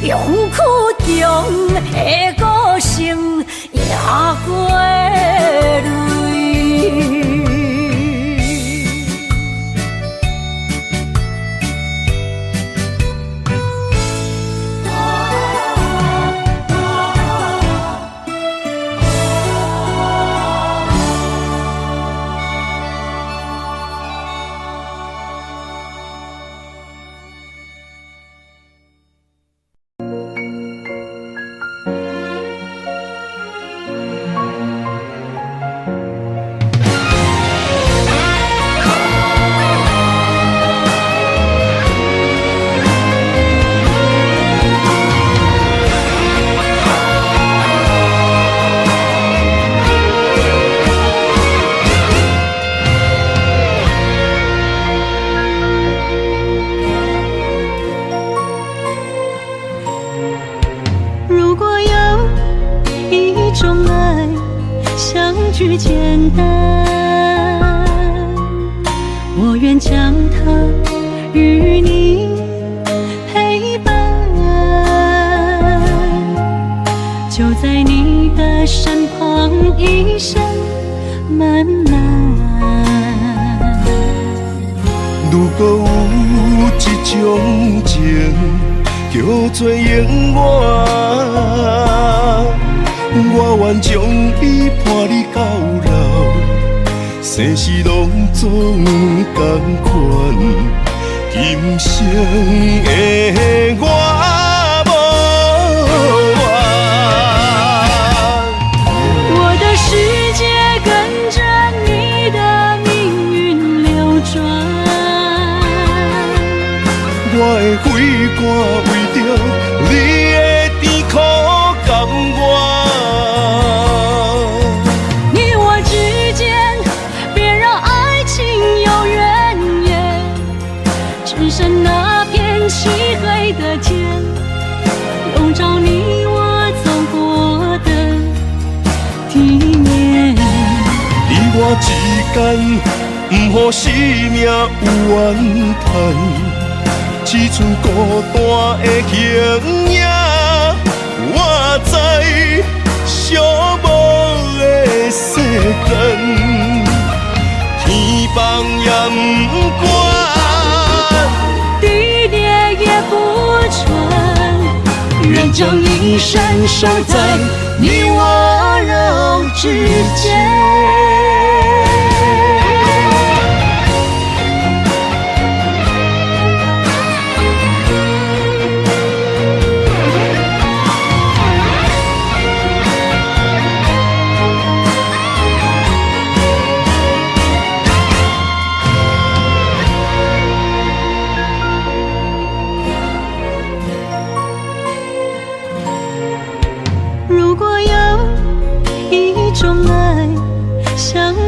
勇屈中的个性，赢过泪。句简单，我愿将它与你陪伴，就在你的身旁，一生漫漫。如果有一种情叫做永远，我愿将伊伴你到老，生死拢总同款。今生的我无我的肺肝为着你的甜苦甘愿。你我之间，别让爱情有怨言，只剩那片漆黑的天，笼罩你我走过的地面。你我之间，不予生命有怨叹。只剩孤单的形影，我知寂寞的世间，天崩也不管，地裂也不穿，愿将一生守在你我肉之间。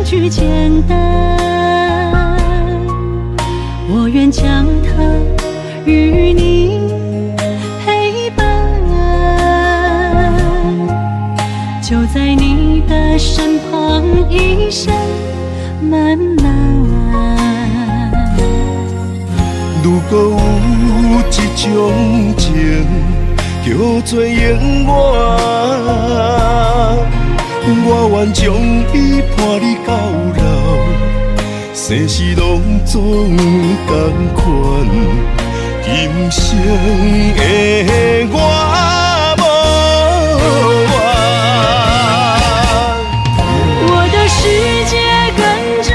句简单，我愿将它与你陪伴，就在你的身旁，一生漫漫。如果有一种情叫做永远，我愿将伊伴你到老，生死拢总同款。今生的我无怨，我的世界跟着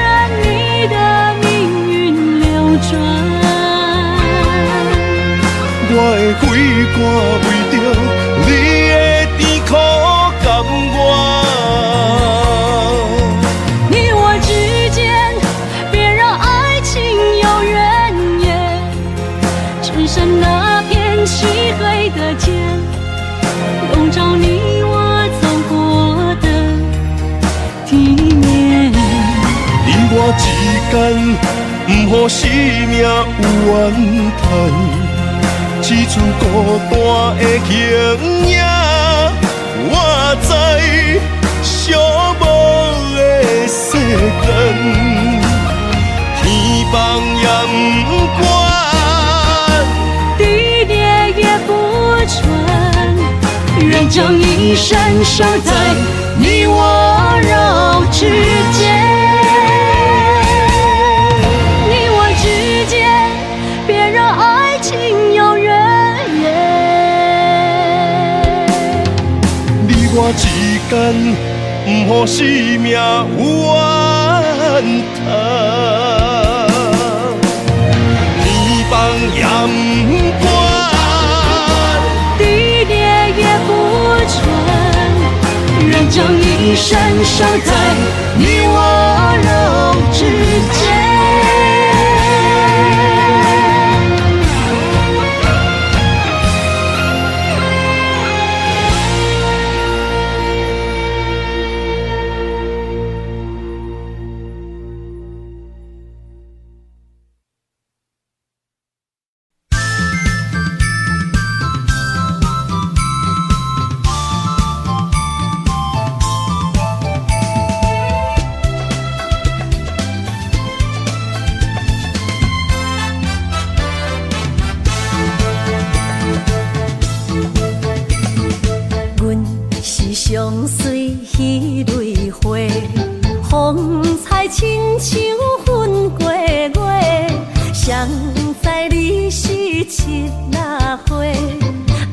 你的命运流转，我的肺肝为着你的甜苦甘愿。漆黑的天，笼罩你我走过的地面。你我之间，不予生命有怨叹，只剩孤单的形影。我知寂寞的世间，天崩也不管。愿将一生守在你我肉之间，你我之间，别让爱情有怨言。你我之间，不予生命有怨叹，天崩也不管。愿将一生守在你我肉之间。相随彼蕊花，风采亲像云过月。谁知你是七那花，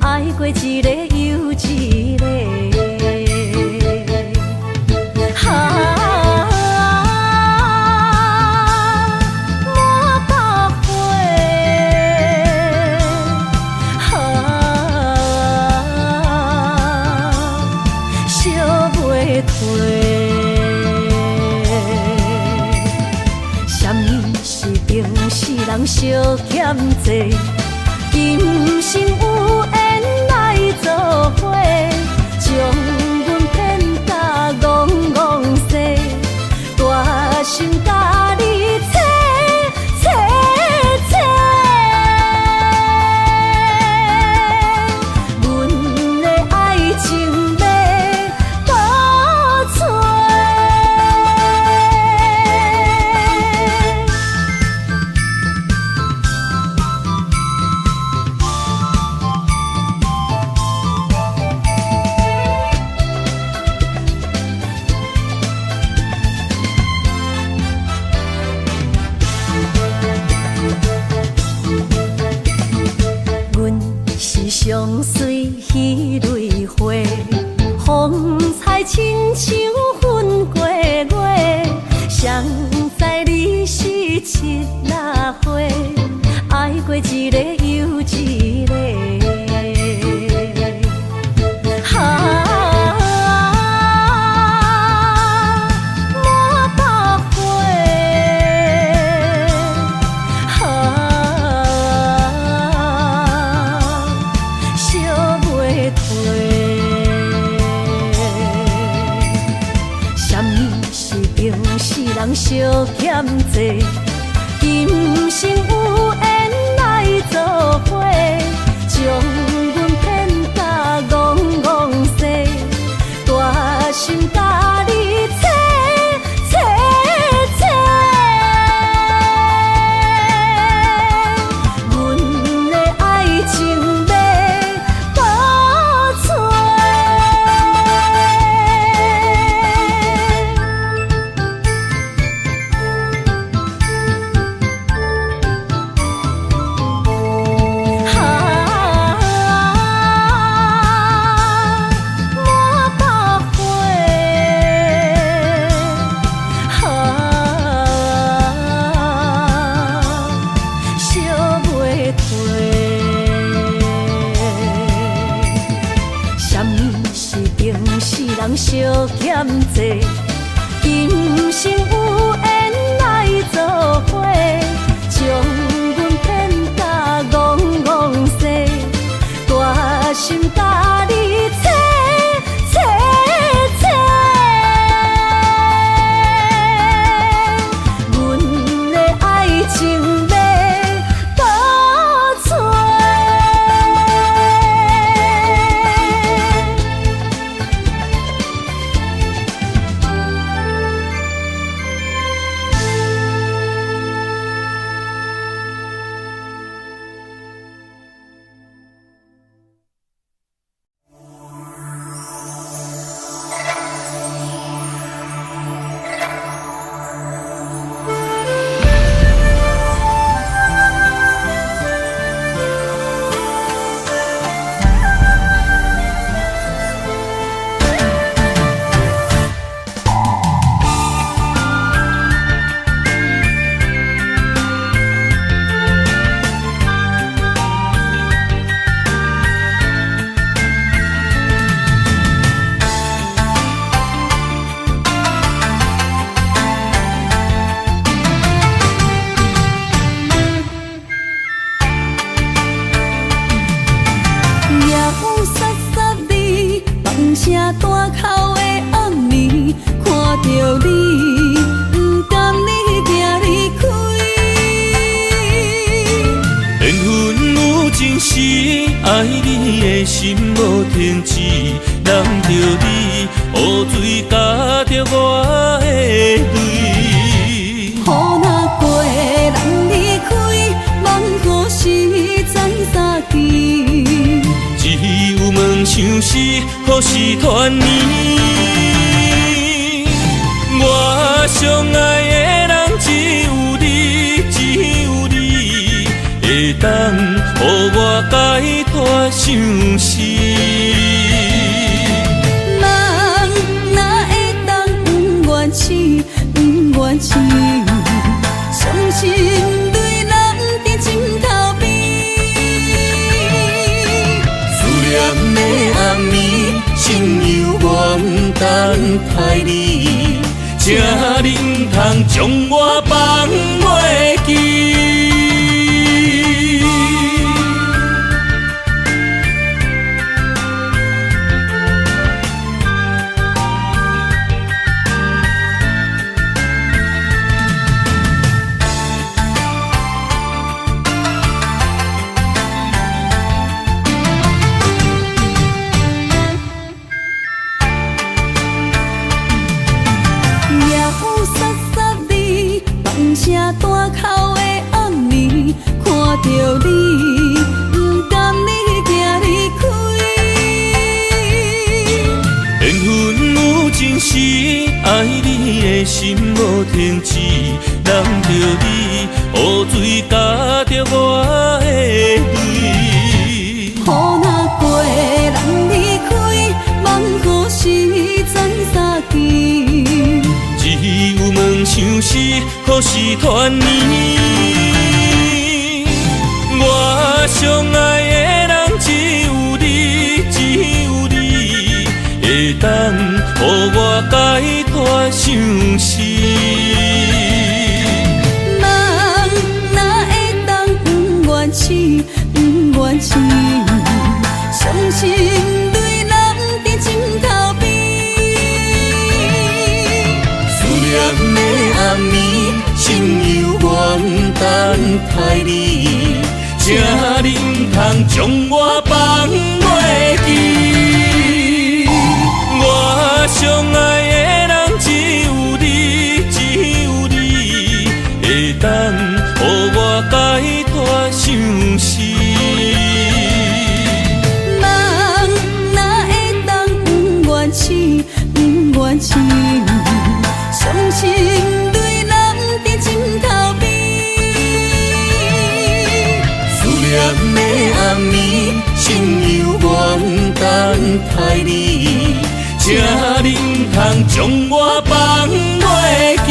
爱过一个又一个。什么是平时人相欠债？相随彼蕊花，风采亲像云过月。谁知你是七若花，爱过一个又一个。人相欠债，今生有缘来作伙，将阮骗甲戆戆西，大心甲你切切切，阮的爱情要倒找。人相欠债，今生有缘来作伙，将阮骗甲戆戆西，大心甲你切切切，阮的爱情要倒找。声大口的暗暝，看着你，不甘你行离开。缘分有情时，爱你的心无停止，难着你，雨水加着我的泪。雨若过，人离开，望何时再相见？只有梦想是，何时团圆？我相爱的人只有你，只有你，会当予我解脱相思。人哪会当不愿痴，不愿痴？伤心对人在枕头边。念的暗暝，心犹原等待你，请你不通将我放袂记。声大口的暗暝，看着你，不甘你行离开。缘分有情时，爱你的心无停止，难着你，雨水加着我的泪。是好是团圆。我相爱的人只有你，只有你，会当予我解脱相思。人哪会当不愿痴，不愿痴，伤心泪人在枕头边。思念的暗暝，心犹原等待你。请你唔通将我放袂记。我相爱的人只有你，只有你，会当予我解脱相思。人哪会当不愿痴，不愿痴，伤心泪人在枕头边。思念的暗暝，心犹原等待你。请你唔通将我放袂记。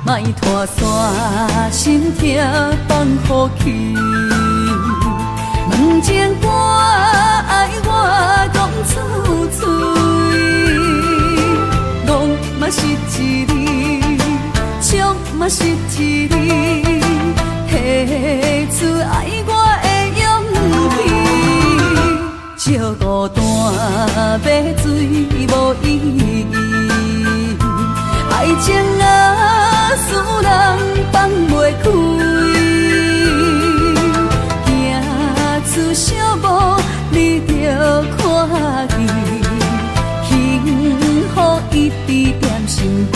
莫拖山心痛放乎去，问情歌爱我讲出嘴，戆嘛是一字，唱嘛是一字，提出爱我的勇气，照孤单要水无意义，爱情啊，使人放袂开，行出小步，你着看见，幸福一直踮身边。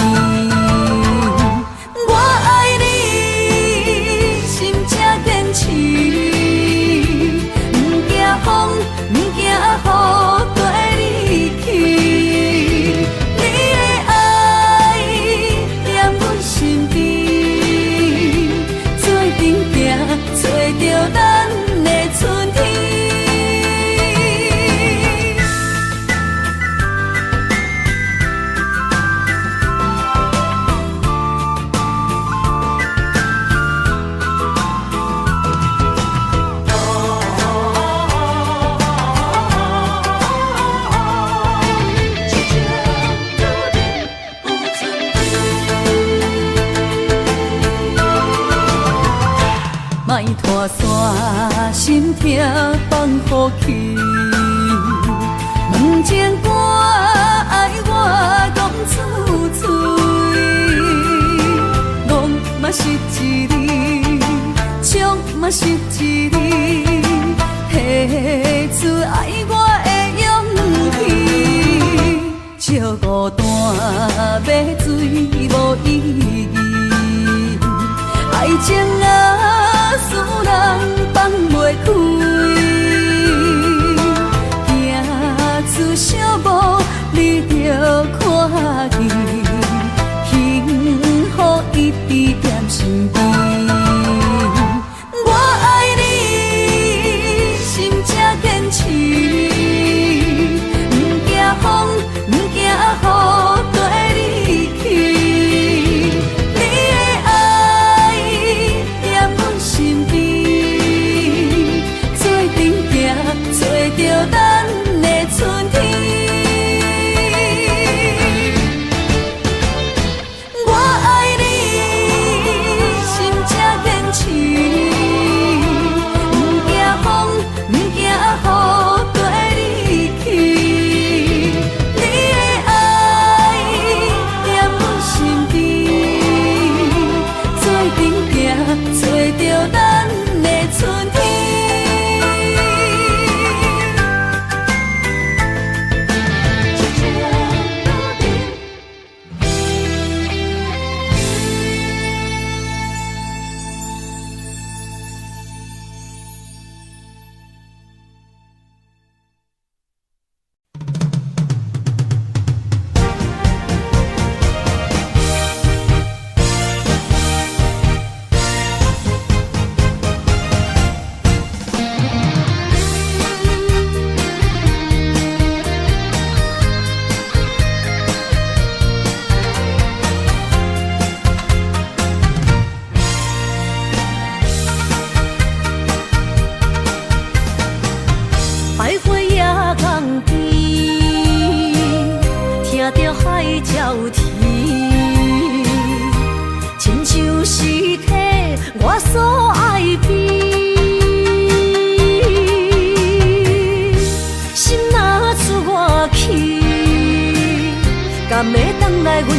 我爱你，心正坚持，不惊风，不惊雨，跟你去。找着咱的春天。莫拖山心痛放乎去，问情歌爱我讲出嘴，戆嘛是一字，唱嘛是一字，提出爱我的勇气，照孤单要水无意义，爱情啊，使人放袂开，行出小步，你着看见，幸福一直踮身边。我爱你，心正坚持，不惊风，不惊雨，跟你去。你的爱踮阮身边。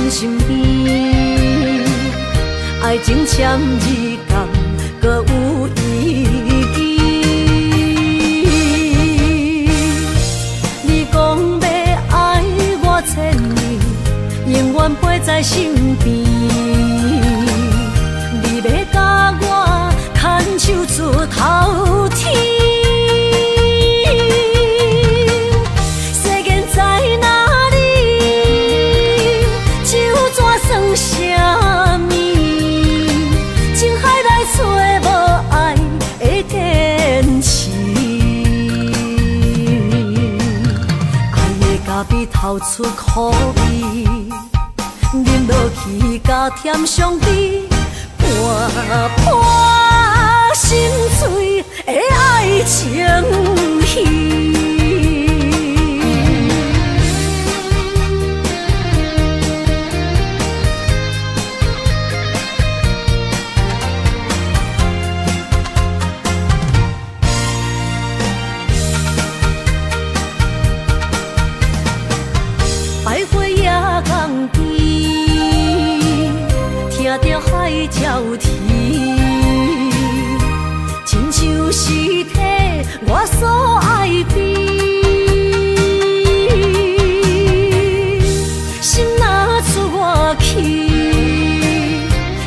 阮身边，爱情签字间，搁有意义。你讲要爱我千年，永远陪在身边。你要甲我牵手出头天。透出苦味，饮落去加添伤悲，伴伴心碎的爱情戏。百花夜港边，听着海鸟啼，亲像是替我所爱的。心若出我去，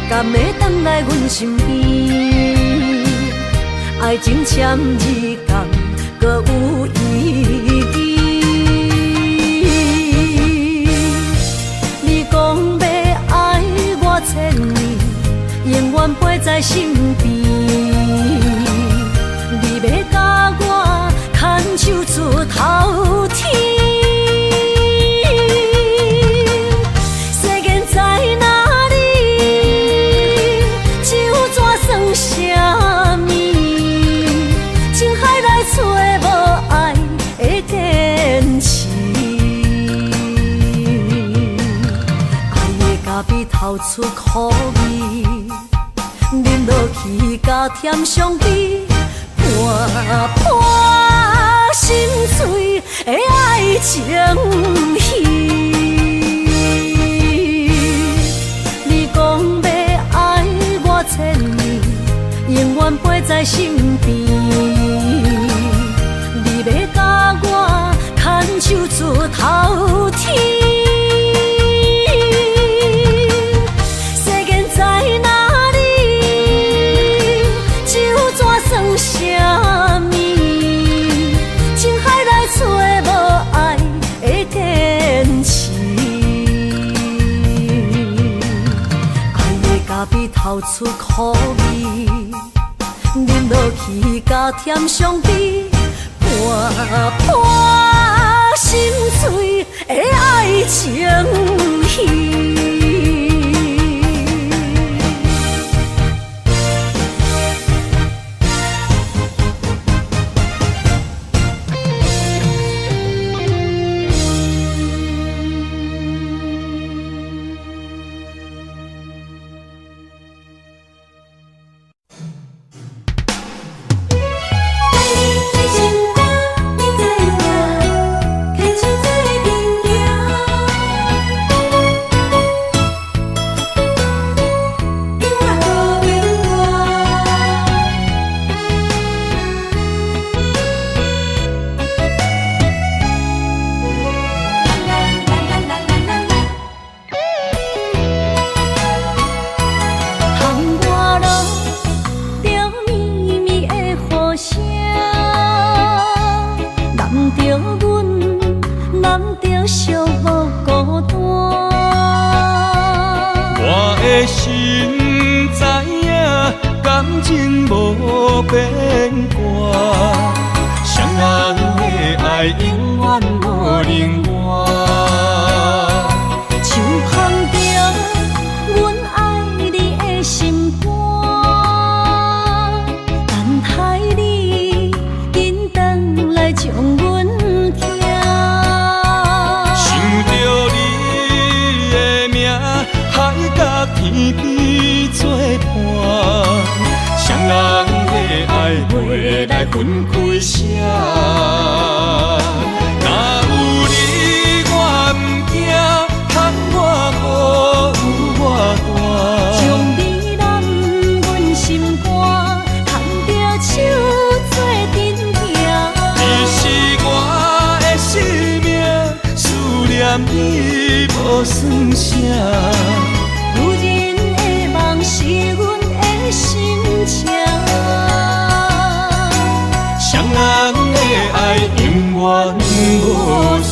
敢会回来阮身边？爱情签字间，搁有意义。千年，永远陪在身边。你要甲我牵手出头天。世间在哪里？酒怎算什么？情海来找无爱的坚持。比透出苦味，饮落去加添伤悲，伴伴心碎的爱情戏。你讲要爱我千年，永远陪在身边。你要甲我牵手出头天。透出苦味，饮落去加添伤悲，伴伴心碎的爱情戏。心知影，感情无变卦，双人的爱永远无另外。像捧着阮爱你的心肝，等待你紧回来将阮听。想着你的名，海甲天边作伴，双人的爱袂来分开啥。若有你我不惊，通我无你无算啥。女人的梦是阮的心情，双人的爱永远无散。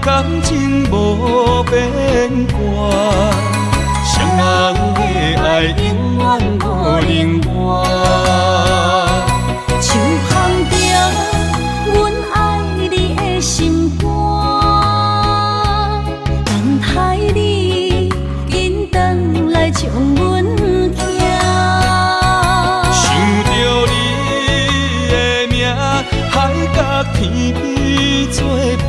感情无变卦，双人的爱永远无冷漠。就放着阮爱你的心肝，等待你紧转来将阮惊。想着你的名，海角天边作伴。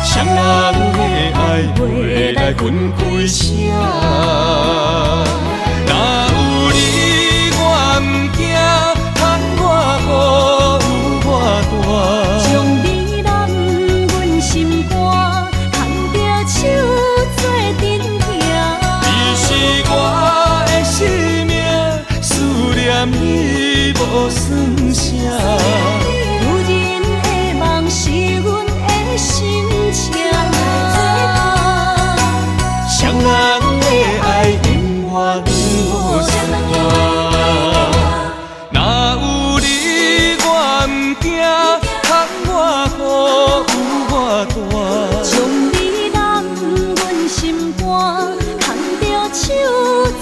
双人的爱袂来分开声，若有你我毋惊，喊我雨有我大。将你揽阮心肝，牵着手做阵行。你是我的生命，思念你无算啥。女人的梦是阮的心情，双人的爱永远无散。若有你我毋惊，喊我雨有我大。将你揽阮心肝，牵着手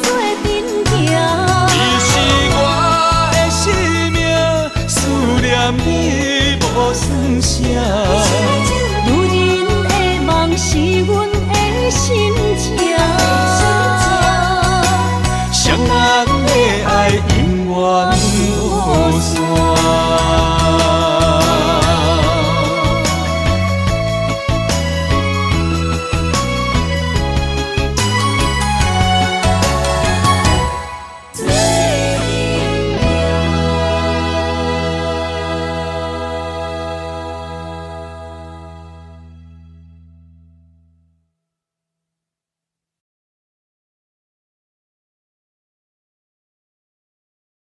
做阵行。你是我的生命，思念你无算啥。女人的梦是阮的心情，双人的爱永远。